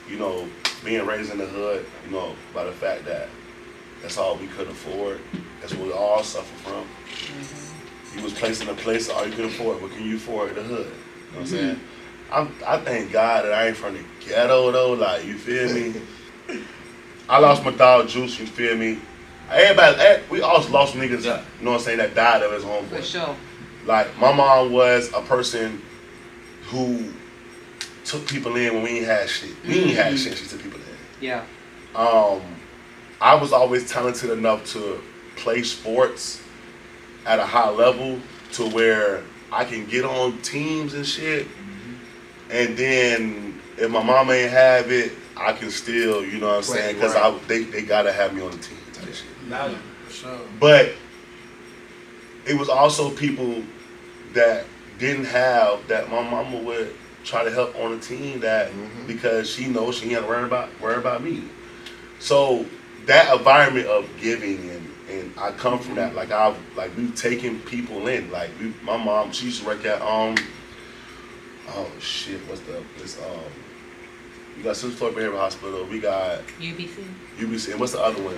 you know, being raised in the hood, you know, by the fact that that's all we could afford. That's what we all suffer from. You was placed in a place all you could afford. What can you afford in the hood? You know what I'm saying? I thank God that I ain't from the ghetto though. Like, you feel me? I lost my dog Juice. You feel me? We also lost niggas. You know what I'm saying? That died of his own For voice. sure. Like, my mom was a person who took people in when we ain't had shit. We ain't had shit. She took people in. Yeah. I was always talented enough to play sports at a high level to where I can get on teams and shit. And then if my mama ain't have it, I can still, you know what I'm saying? Because they gotta have me on the team type shit. But it was also people that didn't have that my mama would try to help on the team that because she knows she ain't worry about me. So that environment of giving and I come from that. Like we've taken people in. Like my mom, she used to work at we got Central Florida Behavioral Hospital. We got UBC. And what's the other one?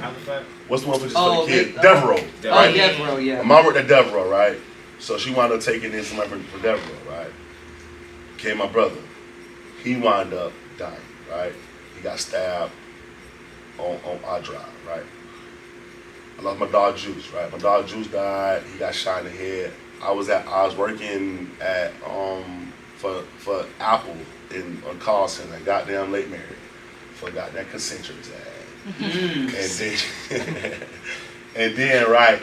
What's the one for the kids? Devereaux. Right? Devereaux, yeah. My mom worked at Devereaux, right? So she wound up taking in somebody for Devereaux, right? Okay, my brother, he wound up dying, right? He got stabbed on our drive, right? I lost my dog Juice, right? My dog Juice died. He got shot in the head. I was working at for Apple on call center, goddamn Lake Mary, for goddamn Concentric's ass. And then right,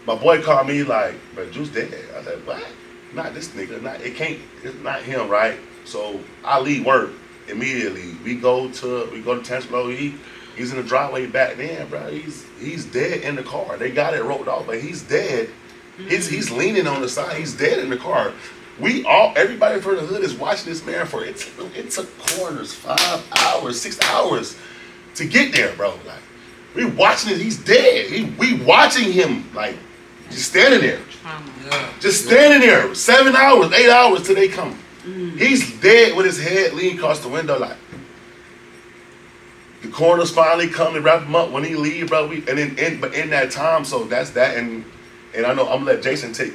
my boy called me like, "But Juice dead." I said, "What? Not this nigga. It's not him, right?" So I leave work immediately. We go to Tansboro. He's in the driveway back then, bro. He's dead in the car. They got it roped off, but he's dead. He's leaning on the side. He's dead in the car. Everybody from the hood is watching this man for it took corners 5 hours, 6 hours to get there, bro. Like, we watching it. He's dead. We watching him like just standing there. Just standing there, 7 hours, 8 hours till they come. He's dead with his head leaning across the window, like the coroners finally come to wrap him up when he leave, bro. But in that time, so that's that, and I know I'm gonna let Jason take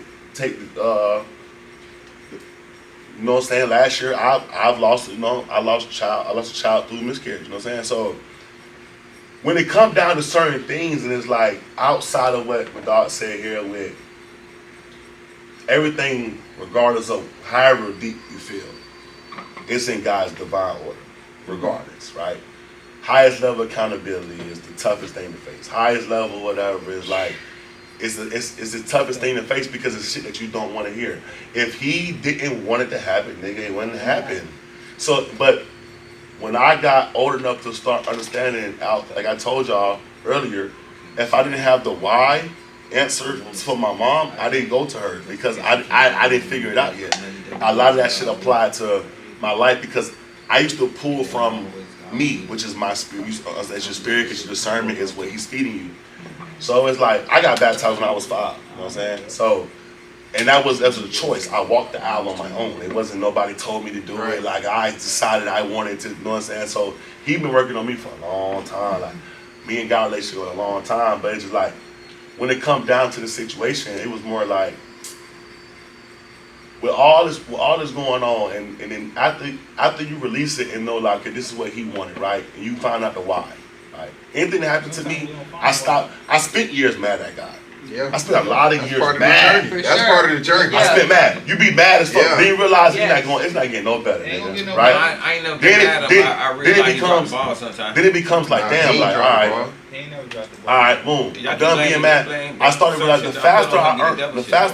you know what I'm saying. Last year, I've lost, I lost a child through miscarriage. You know what I'm saying. So when it comes down to certain things, and it's like outside of what my dog said here with everything, regardless of however deep you feel, it's in God's divine order, regardless, right? Highest level accountability is the toughest thing to face. Highest level whatever is like, it's the toughest thing to face because it's shit that you don't want to hear. If he didn't want it to happen, nigga, it wouldn't happen. So, but when I got old enough to start understanding out, like I told y'all earlier, if I didn't have the why answer for my mom, I didn't go to her because I didn't figure it out yet. A lot of that shit applied to my life because I used to pull from me, which is my spirit. As your spirit, because your discernment is what he's feeding you. So it's like, I got baptized when I was 5, you know what I'm saying? So And that was a choice. I walked the aisle on my own. It wasn't nobody told me to do it. Like I decided I wanted to, you know what I'm saying? So he been working on me for a long time. Like me and God relationship for a long time. But it's just like when it come down to the situation, it was more like with all this going on, and then after you release it and know like okay, this is what he wanted, right? And you find out the why. Right? Anything that happened to me, I spent years mad at God. Yeah. I spent a lot of years mad. That's part of the journey. I spent mad. You be mad as fuck. Yeah. Then you realize it's not getting no better, nigga. Right? I ain't never been mad. I realize he dropped the ball sometimes. Then it becomes like, damn, like, all right. All right, boom. I'm done being mad. I started realizing the faster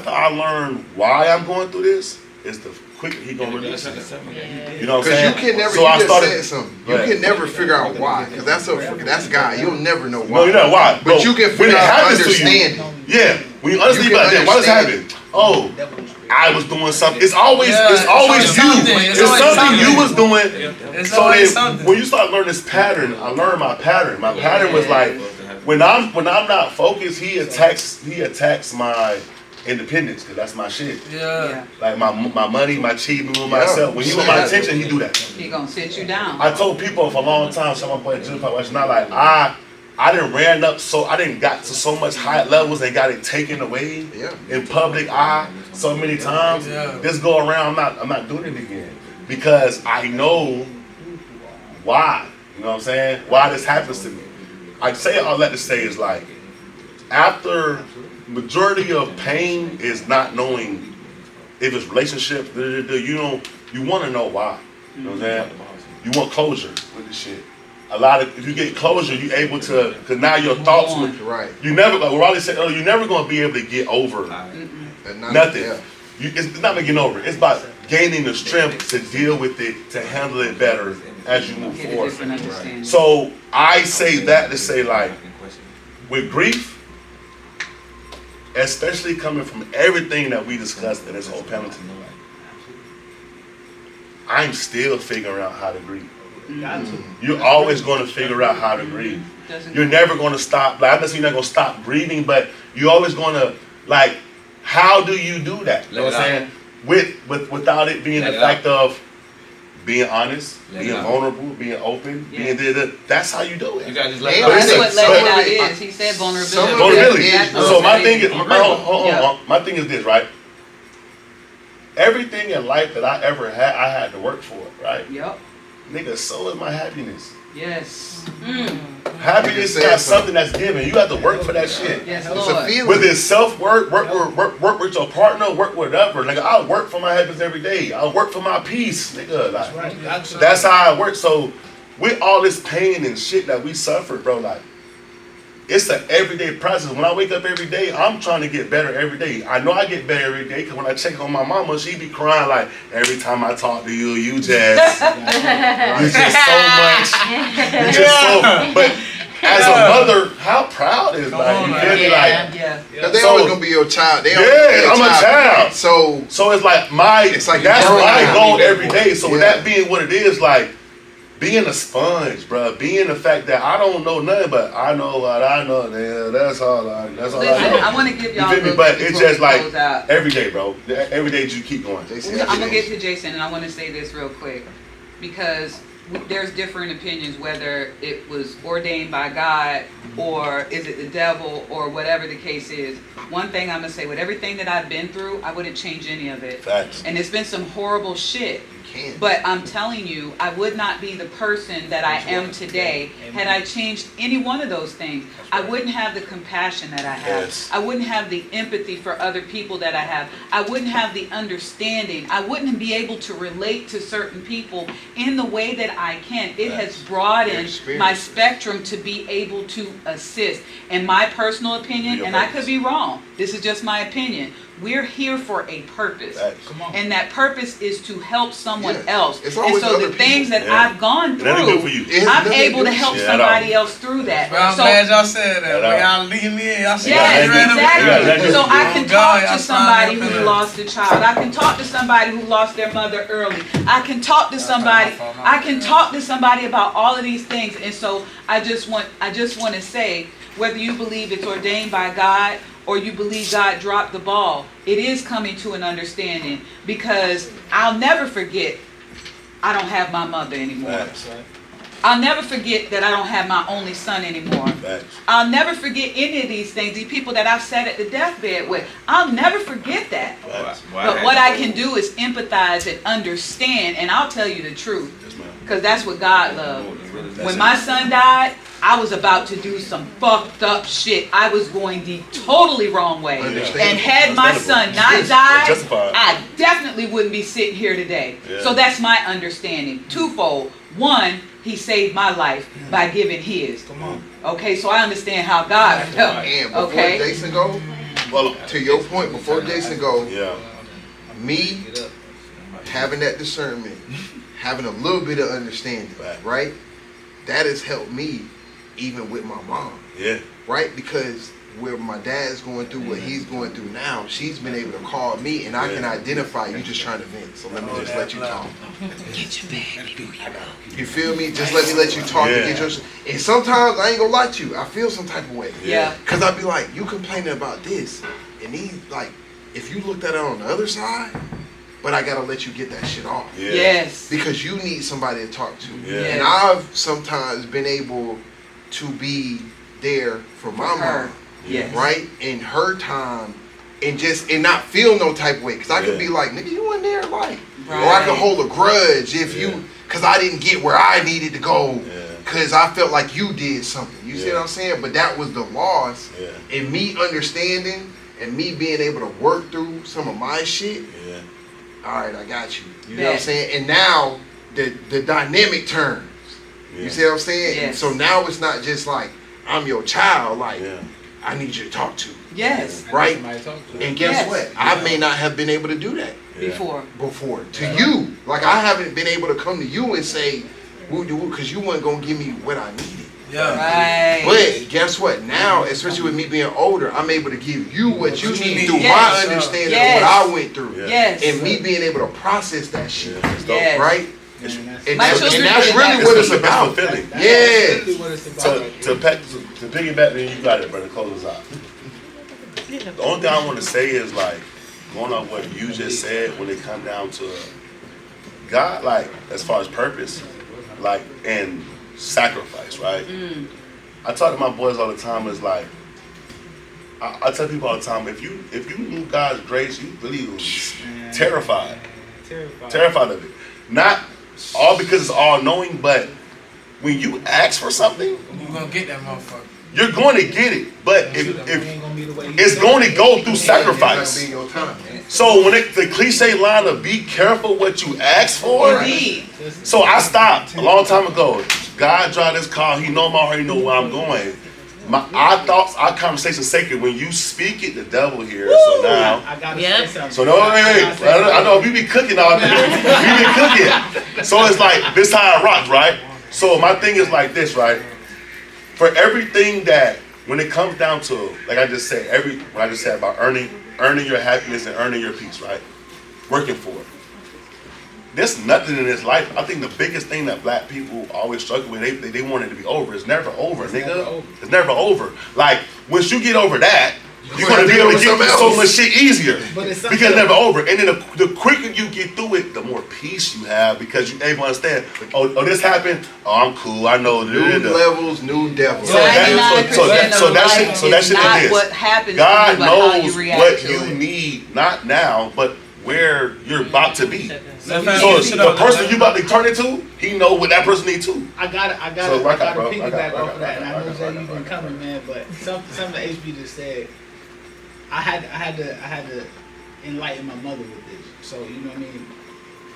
I learn why I'm going through this, is the quicker he gonna release it. You know what I'm saying? Because you can never. So you I just started. said something. You can never figure out why, because that's God. You'll never know why. No, you know why. But you can figure out understand it. Yeah, when you understand about that, why does it happen? Oh, I was doing something. It's always you. It's something you was doing. So then, when you start learning this pattern, I learned my pattern. My pattern was like, when I'm not focused, he attacks my independence, because that's my shit. Yeah. Like my money, my cheating with myself. When he want my attention, he do that. He gonna sit you down. I told people for a long time, so I'm playing Junior Pop, not like I didn't ran up, so I didn't got to so much high levels and got it taken away in public eye so many times. This go around, I'm not doing it again, because I know why. You know what I'm saying? Why this happens to me. I say all that to say is like, after majority of pain is not knowing if it's relationships, you want to know why. You know what I'm saying? You want closure with this shit. If you get closure, you're able to, because now your thoughts you never, like Raleigh said earlier, you're never going to be able to get over nothing. It's not about getting over it. It's about gaining the strength to deal with it, to handle it better as you move forward. So I say that to say, like, with grief, especially coming from everything that we discussed in this whole panel tonight, I'm still figuring out how to grieve. You're always going to figure out how to grieve. You're never going to stop. Like, I'm not saying you're not going to stop grieving, but you're always going to, like, how do you do that? You know what I'm saying? Without it being the fact of being honest, being vulnerable, being open, being there. That's how you do it. You gotta just let it out. That's what letting it out is. He said vulnerability. So my thing is, my thing is this, right? Everything in life that I ever had, I had to work for it, right? Yep. Nigga, so is my happiness. Yes. Happiness is not something that's given. You have to work for that shit. Yes, Lord. It's a feeling. Whether it's self-work, work with your partner, work whatever. Nigga, I work for my happiness every day. I work for my peace, nigga. Like, that's how I work. So with all this pain and shit that we suffered, bro, like, it's an everyday process. When I wake up every day, I'm trying to get better every day. I know I get better every day, because when I check on my mama, she be crying like, every time I talk to you, you just so much. You just so, but as a mother, how proud is like, you feel me? Like, because they always gonna be your child. I'm a child. So it's like that's my goal every day. So with that being what it is, like, being a sponge, bro. Being the fact that I don't know nothing, but I know what I know. Man, that's all I know. I want to give y'all. But it's just like every day, bro. Every day you keep going. I'm gonna get to Jason, and I want to say this real quick, because there's different opinions whether it was ordained by God or is it the devil or whatever the case is. One thing I'm gonna say, with everything that I've been through, I wouldn't change any of it. Facts. And it's been some horrible shit. But I'm telling you, I would not be the person that I am today had I changed any one of those things. I wouldn't have the compassion that I have. Yes. I wouldn't have the empathy for other people that I have. I wouldn't have the understanding. I wouldn't be able to relate to certain people in the way that I can. It has broadened my spectrum to be able to assist. In my personal opinion, and I could be wrong, this is just my opinion, we're here for a purpose. And that purpose is to help someone else. And so the things that I've gone through, I'm able to help somebody else through that. Well, I'm glad y'all said that. When y'all leave me in, y'all said exactly. So I can talk to somebody who lost a child. I can talk to somebody who lost their mother early. I can talk to somebody about all of these things. And so I just want to say, whether you believe it's ordained by God or you believe God dropped the ball, it is coming to an understanding, because I'll never forget I don't have my mother anymore. Facts. I'll never forget that I don't have my only son anymore. Facts. I'll never forget any of these things, these people that I've sat at the deathbed with. I'll never forget that. Facts. But what I can do is empathize and understand, and I'll tell you the truth, Yes, ma'am. because that's what God loved. When my son died, I was about to do some fucked up shit. I was going the totally wrong way. Understandable. And had my son not died, Justified. I definitely wouldn't be sitting here today. Yeah. So that's my understanding. Twofold. One, he saved my life by giving his. Come on. Okay, so I understand how God felt. And before Okay. Jason go, Well, to your point, before Jason go, yeah. me having that discernment, having a little bit of understanding, right? That has helped me even with my mom, Yeah. right? Because where my dad's going through what he's going through now, she's been able to call me and I can identify you just trying to vent. So let me just let you talk. Get your bag before you go. You feel me? Just let me let you talk and get your. And sometimes I ain't gonna lie to you. I feel some type of way. Yeah. Cause I be like, you complaining about this, and these like, if you looked at it on the other side, but I gotta let you get that shit off. Yeah. Yes. Because you need somebody to talk to. Yeah. And I've sometimes been able to be there for my mom, Yes. right? In her time, and not feel no type of way. Cause I could Yeah. be like, nigga, you in there like, Right. or I could hold a grudge if Yeah. you, cause I didn't get where I needed to go. Yeah. Cause I felt like you did something. You see Yeah. what I'm saying? But that was the loss. Yeah. And me understanding and me being able to work through some of my shit. Yeah. All right, I got you. You know what I'm Bet. saying? And now the dynamic turns. Yeah. You see what I'm saying? Yes. And so now it's not just like I'm your child. Like Yeah. I need you to talk to. Yes. Right? Somebody talk to. And guess Yes. what? I may not have been able to do that Yeah. Before. to you. Like I haven't been able to come to you and say, woo de woo, because you weren't gonna give me what I needed. Yeah. Right. But guess what? Now, especially with me being older, I'm able to give you what you need through Yes. my understanding Yes. of what I went through. Yeah. Yes. And me being able to process that shit. Yeah. It's dope. Yes. Right? Man, And My that's, children and that's did really that. what It's it's about. fulfilling. that's Yeah. really what it's about. To piggyback, then you got it, brother. Close us out. The only thing I want to say is like going off what you just said when it come down to God, like as far as purpose, like and sacrifice, right? I talk to my boys all the time. It's like I tell people all the time, if you knew God's grace, you really was terrified of it. Not all because it's all knowing, but when you ask for something, You gonna get that motherfucker. you're going to get it. But if ain't gonna be the way you it's going to go through It's not sacrifice. gonna be your time. So when the cliche line of be careful what you ask for. Indeed. So I stopped a long time ago. God drive this car. He know my heart. He know where I'm going. Our thoughts, our conversation sacred. When you speak it, the devil hears. So now. I gotta Yep. say something. So no, wait. I know we be cooking all day. We be cooking. So it's like this how I rock, right? So my thing is like this, right? For everything that when it comes down to, like I just said, what I just said about earning your happiness and earning your peace, right? Working for it. There's nothing in this life. I think the biggest thing that black people always struggle with, they want it to be over. It's never over, nigga. It's never over. Like once you get over that, you're gonna be able to get through so much shit easier. But it's Because it's never over. And then the quicker you get through it, the more peace you have because you're able to understand, oh, this happened, oh, I'm cool, I know. New levels, new devils. So that 99% shit, of so that life shit is not is this. what happens God to you, but how you knows react what to you it. need, not now, but where you're about to be. So Shut the up, person man. you about to turn into, he know what that person need too. I gotta So rock out, bro. piggyback Rock off out, of that, and I rock know out, Jay, rock you've out, been rock out. coming, man. But something that HB just said, I had to enlighten my mother with this. So you know what I mean.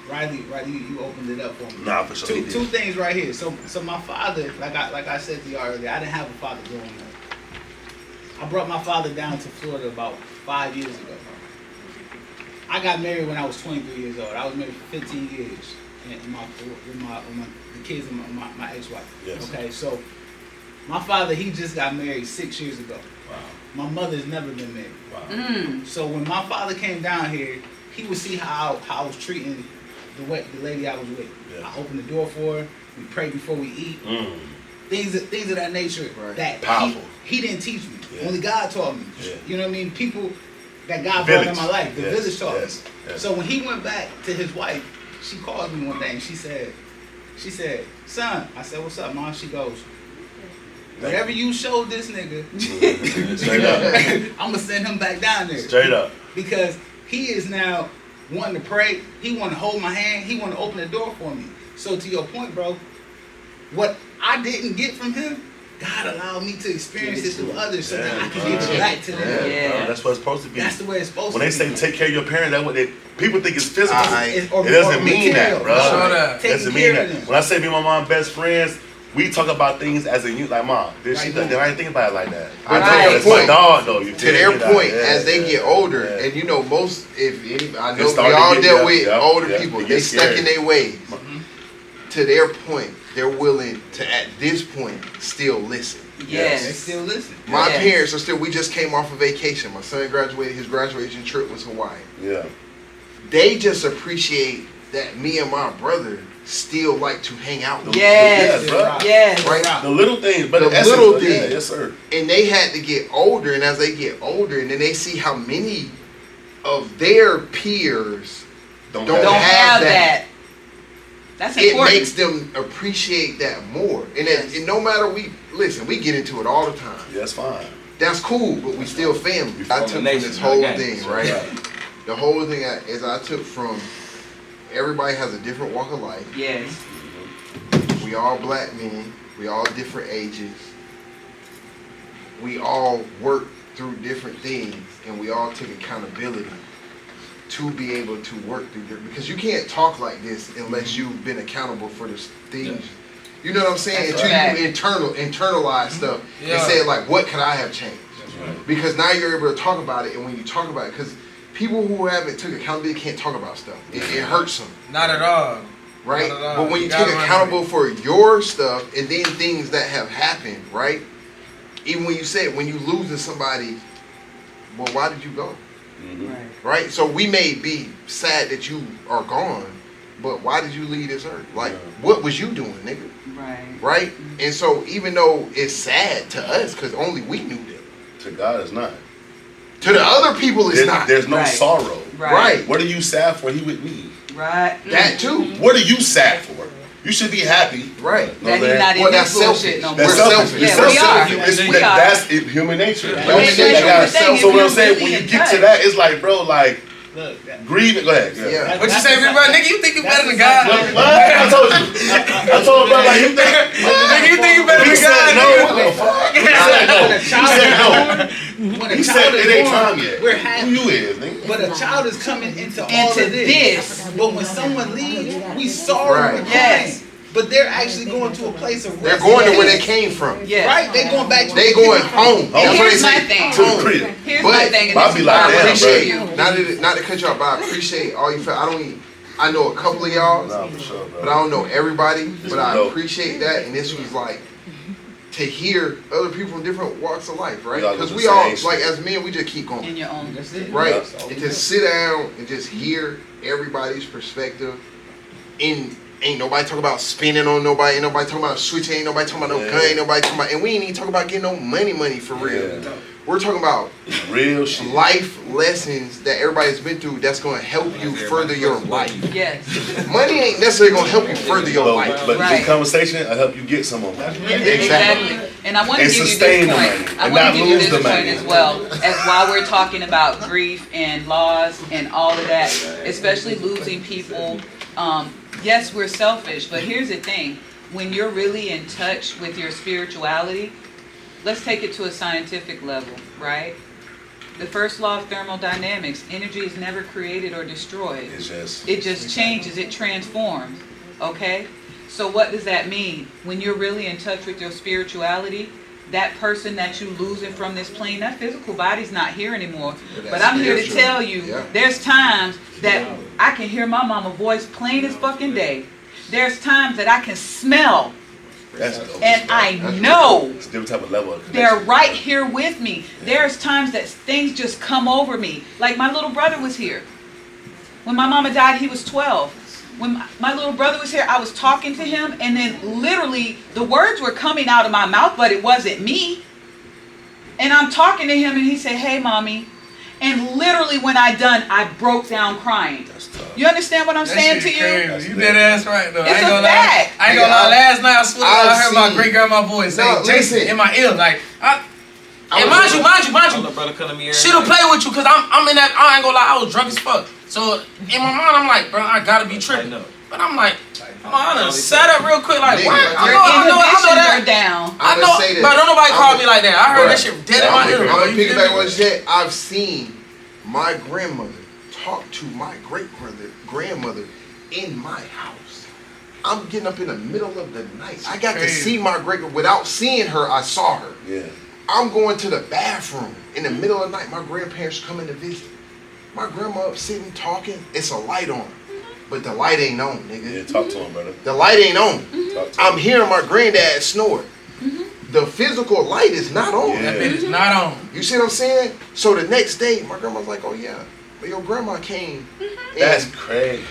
Riley, you opened it up for me. Nah, for sure. Two things right here. So my father, like I said to y'all earlier, I didn't have a father growing up. I brought my father down to Florida about 5 years ago. I got married when I was 23 years old. I was married for 15 years with the kids and my ex-wife. Yes. Okay, so my father, he just got married 6 years ago. Wow. My mother's never been married. Wow. So when my father came down here, he would see how I was treating the lady I was with. Yeah. I opened the door for her. We pray before we eat. things of that nature that Powerful. he didn't teach me. Yeah. Only God taught me. Yeah. You know what I mean? People that God brought in my life, the Yes, village taught yes, me. yes. So when he went back to his wife, she called me one day and she said, son, I said, what's up, Mom? She goes, whatever you showed this nigga, Straight up. I'm gonna send him back down there. Straight up. Because he is now wanting to pray. He want to hold my hand. He want to open the door for me. So to your point, bro, what I didn't get from him, God allowed me to experience it through others so that I can give it back to them. Yeah. That's what it's supposed to be. That's the way it's supposed when to they be. say take care of your parents, that's what people think it's physical. It- or- it doesn't or mean that, material. bro. Show that. It Taking doesn't care mean of that. them. When I say me and my mom best friends, we talk about things as a unit. Like, mom, did she? Right. Did I think about it like that? But I to know their that's my point- dog, though. You To feel their me? Like, point, yeah, as they yeah, get older, yeah. and you know, most I know we starting to all get- dealt yeah, with yeah, older yeah, people. it They gets stuck scary. in their ways. To their point, they're willing to, at this point, still listen. Yes. They still listen. My Yes. parents are still. We just came off a vacation. My son graduated. His graduation trip was Hawaii. Yeah. They just appreciate that me and my brother still like to hang out. Yes. Yeah, bro. Yes. Right. The little things, but The the essence, little yeah, things. yes, sir. And they had to get older, and as they get older, and then they see how many of their peers Don't don't Don't have that. That's It important. makes them appreciate that more. And, and no matter we get into it all the time. Yeah, that's fine. That's cool, but we still family. I took from this whole thing, right? The whole thing is I took from everybody has a different walk of life. Yes. We all black men. We all different ages. We all work through different things, and we all took accountability to be able to work through different. Because you can't talk like this unless you've been accountable for the things. You know what I'm saying? That's Until right. you internalize stuff Yeah. and say like, what could I have changed? Because now you're able to talk about it, and when you talk about it, because people who haven't took accountability can't talk about stuff. It hurts them. Not at all. Right? Not at all. But when you gotta take run accountable for your stuff and then things that have happened, right? Even when you said when you losing somebody, well, why did you go? Right. Right? So we may be sad that you are gone, but why did you leave this earth? Like, what was you doing, nigga? Right. Right? And so even though it's sad to us, because only we knew them. To God, it's not. To the other people, it's not. There's no Right. sorrow. Right. What are you sad for? He with me. Right. That too. What are you sad for? You should be happy. Right. That he's not in Well, this that's bullshit selfish. no more. That's We're selfish. selfish. Yeah, We're we are. selfish. We are. That's human nature. Yeah. Like, Human shit, nature. like, But the thing so is, what I'm we're saying, really when you in get to touch. that, it's like, bro, like, Look, that- grieve it. Go ahead. Yeah. What you say, everybody? Nigga, you think you better than That's God? What? I told you. I told him, bro, like, you think. Nigga, you think you better He than God? said no. nigga? What the fuck? He said no. He said no. when a He said child it is ain't born, time yet. we're Who happy. you is, nigga? But a child is coming into all Into of this. But when someone leaves, we sorry, Right. we're crying. Yes. But they're actually going to a place of They're rest. going to where they came from. Yes. Right? They're going back to They the going beginning. home. And That's what here's they my say. thing. To the crib. Here's But my thing, and I'll this be is like, why I damn, appreciate bro. you. Not to cut you off, but I appreciate all you. I know a couple of y'all, Nah, for sure, but I bro. don't know everybody. But I dope. appreciate that, and this was like to hear other people from different walks of life, right? We all Because do we the all, same like shit. as men, we just keep going, In your own. That's it. right? Yeah. And just sit down and just hear everybody's perspective. And ain't nobody talking about spending on nobody. Ain't nobody talking about switching. Ain't nobody talking about no Yeah. gun. Ain't nobody talking about, and we ain't even talking about getting no money for real. Yeah. We're talking about Real shit. life lessons that everybody's been through that's going to help you further your life. Yes. Money ain't necessarily going to help you further your life. But Right. this conversation, I help you get some of them. Exactly. And I want to And give you sustain this the point. money I and want not to give you lose this the point money. as well, as while we're talking about grief and loss and all of that, especially losing people. Yes, we're selfish, but here's the thing. When you're really in touch with your spirituality, let's take it to a scientific level, right? The first law of thermodynamics, energy is never created or destroyed. It just changes, it transforms, okay? So what does that mean? When you're really in touch with your spirituality, that person that you losing from this plane, that physical body's not here anymore. But I'm here to tell you, there's times that I can hear my mama's voice plain as fucking day. There's times that I can smell, That's dope. and I know It's a different type of level of they're connection. right here with me. There's times that things just come over me. Like my little brother was here. When my mama died, he was 12. when my little brother was here, I was talking to him, and then literally the words were coming out of my mouth, but it wasn't me. And I'm talking to him, and he said, "Hey, mommy." And literally when I done, I broke down crying. You understand what I'm saying to you? Crazy. You dead ass right though. It's a fact. I ain't gonna lie. Last night I swear I heard my great grandma voice say Jason in my ear. Like, and mind you, she'll play with you because I'm in that. I ain't gonna lie. I was drunk as fuck. So in my mind, I'm like, bro, I gotta be tripping. But I'm like, I done sat up real quick. Like, what? I know that. Down. I know, but don't nobody call me like that. I heard that shit dead in my ear. I'm gonna piggyback what you said. I've seen my grandmother talk to my grandmother in my house. I'm getting up in the middle of the night. I got to see my without seeing her. I saw her. Yeah. I'm going to the bathroom in the middle of the night. My grandparents coming to visit. My grandma up sitting talking. It's a light on, but the light ain't on, nigga. Yeah, talk to him, brother. The light ain't on. Mm-hmm. I'm hearing my granddad snore. The physical light is not on. That bitch is not on. You see what I'm saying? So the next day, my grandma's like, "Oh yeah, but your grandma came." That's crazy.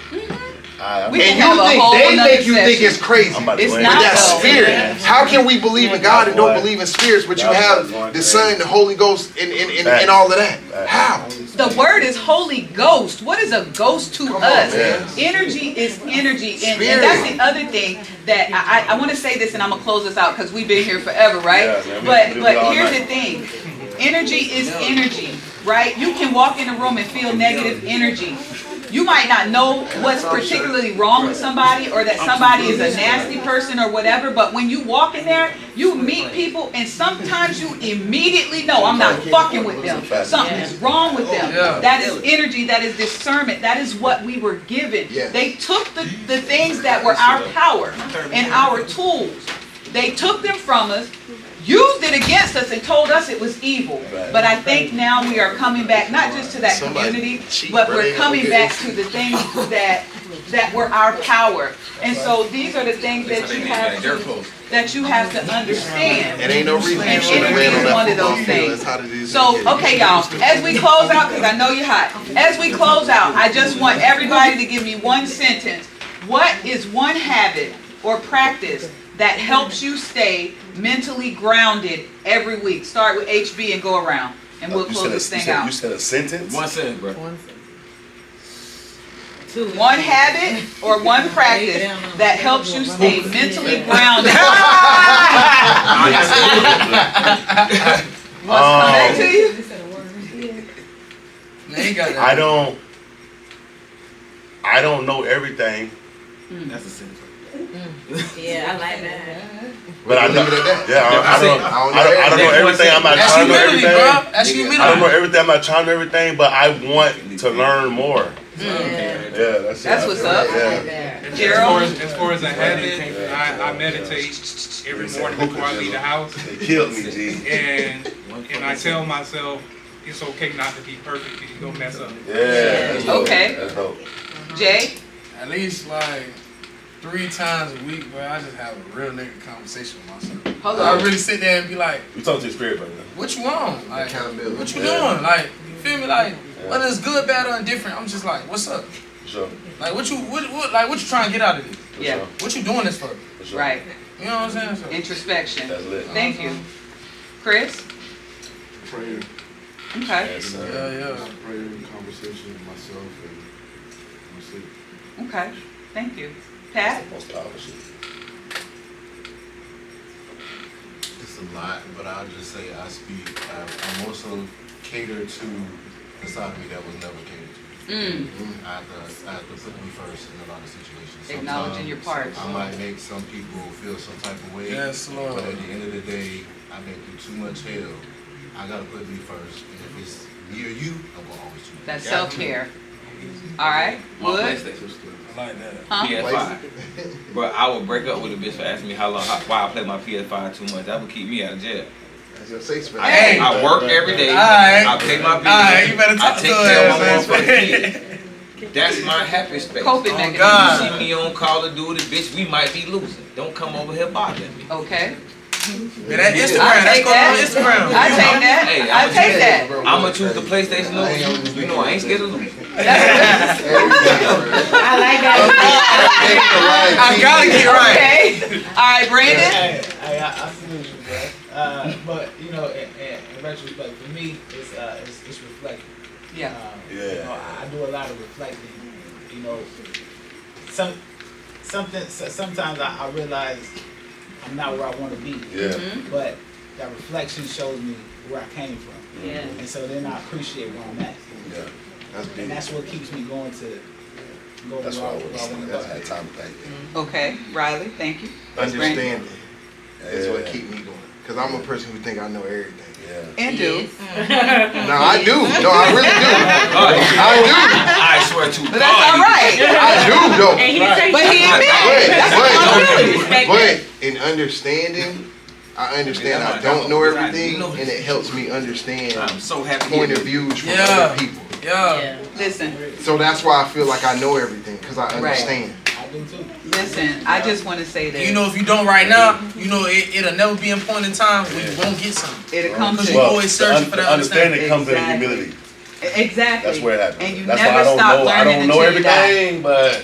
And they make you think it's crazy. It's but not, that's though. spirit. How can we believe in God and don't believe in spirits, but you have the Son, the Holy Ghost, and all of that? How? The word is Holy Ghost. What is a ghost to us? man. Energy is energy. And that's the other thing that I want to say this, and I'm going to close this out because we've been here forever, right? Yeah, man, But here's the thing. Energy is energy, right? You can walk in a room and feel negative energy. You might not know what's particularly wrong with somebody or that somebody is a nasty person or whatever, but when you walk in there, you meet people and sometimes you immediately know, I'm not fucking with them. Something is wrong with them. That is energy, that is discernment, that is what we were given. They took the things that were our power and our tools. They took them from us, used it against us and told us it was evil. But I think now we are coming back, not just to that community, but we're coming back to the things that were our power. And so these are the things that you have to understand. It ain't no reason. And energy is one of those things. So, okay, y'all, as we close out, because I know you're hot, as we close out, I just want everybody to give me one sentence. What is one habit or practice that helps you stay mentally grounded every week? Start with HB and go around, and we'll close this thing out. You said a sentence? One sentence, bro. One habit or one practice that helps you stay mentally grounded. What's come back to you? I don't know everything. That's a sentence. Yeah, I like that. But I know, I don't know everything. I'm not trying to know everything. I don't know everything. I'm not trying to know everything, but I want to learn more. Yeah, that's what's up. Gerald? As far as a habit, I meditate every morning before I leave the house. It killed me, G. And I tell myself it's okay not to be perfect because you're gonna mess up. Yeah. Okay. That's dope. Jay? At least like 3 times a week, bro, I just have a real nigga conversation with myself. Hold on. I really sit there and be like, You talk to your spirit, brother. what you on? Like, Accountability. what you doing? Like, you feel me? Like, whether it's good, bad, or indifferent, I'm just like, what's up? Sure. Like, what you trying to get out of this? Yeah. What you doing this for? Sure. Right. You know what I'm saying? So, Introspection. That's lit. Thank you. Chris? Prayer. Okay. yeah. Prayer and conversation with myself and my sleep. Okay. Thank you. Pat? Most powerful shit. It's a lot, but I'll just say I'm also catered to the side of me that was never catered to. I have to put me first in a lot of situations. Acknowledging your parts. I might make some people feel some type of way. Yes, Lord. But at the end of the day, I've been through too much hell. I gotta put me first. And if it's me or you, I'm gonna always choose. That's self-care. All right. My Wood? PlayStation. I like that. Huh? PS5. Bro, I would break up with a bitch for asking me why I play my PS5 too much. That would keep me out of jail. That's your safe space. I work every day. Alright. I pay my bills. Alright, you better talk I to take her care of my ass, motherfucking kids. That's my happy space. Coping You mechanism. see me on Call of Duty, bitch, we might be losing. Don't come over here bothering me. Okay. Yeah, that Instagram, I that's take going on that. Instagram. I take that. Hey, I take that. I'ma choose the PlayStation over you. You know I ain't scared of losing. I like that. I gotta get right. Okay. All right, Brandon. Hey, I salute you, bro. But you know, in retrospect, for me, it's reflecting. Yeah. You know, I do a lot of reflecting. You know, sometimes I realize I'm not where I want to be. Yeah. But that reflection shows me where I came from. Yeah. And so then I appreciate where I'm at. Yeah. That's big. And that's what keeps me going to go That's where what I I would want say. to That's go. that time thing. Okay, Riley, thank you. Understanding is what Yeah. keep me going. Because I'm a person who think I know everything. Yeah. And do. No, I do. No, I really do. I do. I swear to But that's all right. I do, though. And he didn't say But he admitted. That's But in understanding, I understand I don't know everything, and it helps me understand I'm so happy. point of views from Yeah. other people. Yeah. Listen, So that's why I feel like I know everything, because I understand. I do too. listen, I just want to say that. You know, if you don't right now, you know it'll never be a point in time when you won't get something. It'll come Because to you you. always searching for that understanding comes in Exactly. humility. Exactly. That's where it happens. And you That's never why I don't stop know. learning I don't know until you die. everything, but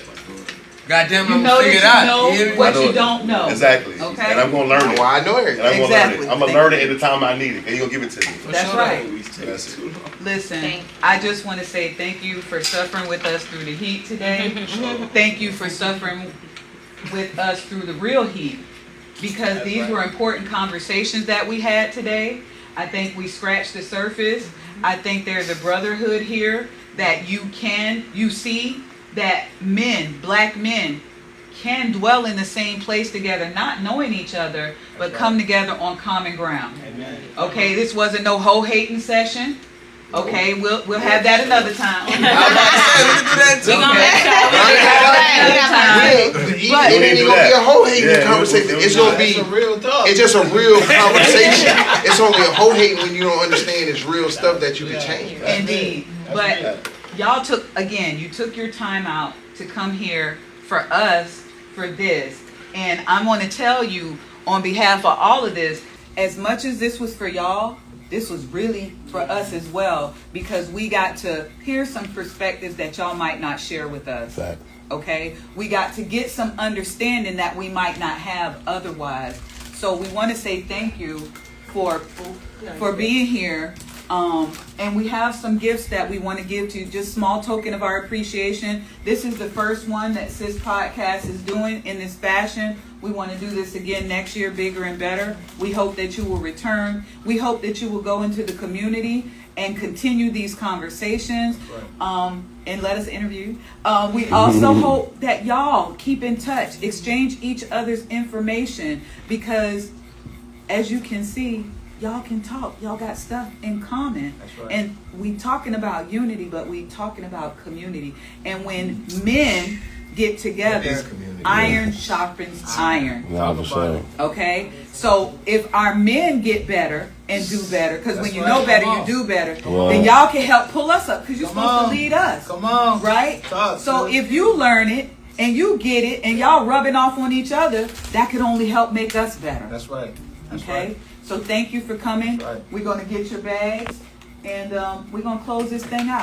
Goddamn, You I'm know gonna figure it that out. you know Yeah. what I you don't know. Exactly. Okay. And I'm gonna learn it. Well, I know And everything. I'm gonna learn Exactly. it. I'm gonna Thank learn it you. at the time I need it, and He'll give it to me. That's right. That's it. Listen, Thank you. I just want to say thank you for suffering with us through the heat today. Thank you for suffering with us through the real heat, because these were important conversations that we had today. I think we scratched the surface. I think there's a brotherhood here that you see that men, black men, can dwell in the same place together, not knowing each other, but come together on common ground. Amen. Okay, this wasn't no hoe hating session. Okay, we'll have that another time. We can do that too. We gonna make sure we But It ain't even gonna be a whole hating Yeah, conversation. It's gonna be. It's a real talk. It's just a real conversation. It's only a whole hating when you don't understand it's real stuff that you can change. indeed, but y'all you took your time out to come here for us for this, and I'm going to tell you on behalf of all of this, as much as this was for y'all, this was really for us as well, because we got to hear some perspectives that y'all might not share with us. Fact. Okay, we got to get some understanding that we might not have otherwise. So we want to say thank you for being here. And we have some gifts that we want to give to you, just small token of our appreciation. This is the first one that S.I.S Podcast is doing in this fashion. We want to do this again next year, bigger and better. We hope that you will return. We hope that you will go into the community and continue these conversations, and let us interview. We also hope that y'all keep in touch, exchange each other's information, because as you can see, y'all can talk. Y'all got stuff in common. That's right. And we talking about unity, but we talking about community. And when men get It together, is community. iron sharpens iron. Talk about it. Okay? So if our men get better and do better, because when That's you right. know better, Come you on. do better, Wow. then y'all can help pull us up, because you're Come supposed on. to lead us. Come on. Right? Talk, So sis. if you learn it and you get it and y'all rubbing off on each other, that could only help make us better. That's right. That's Okay? right. So thank you for coming. That's right. We're going to get your bags, and we're going to close this thing out.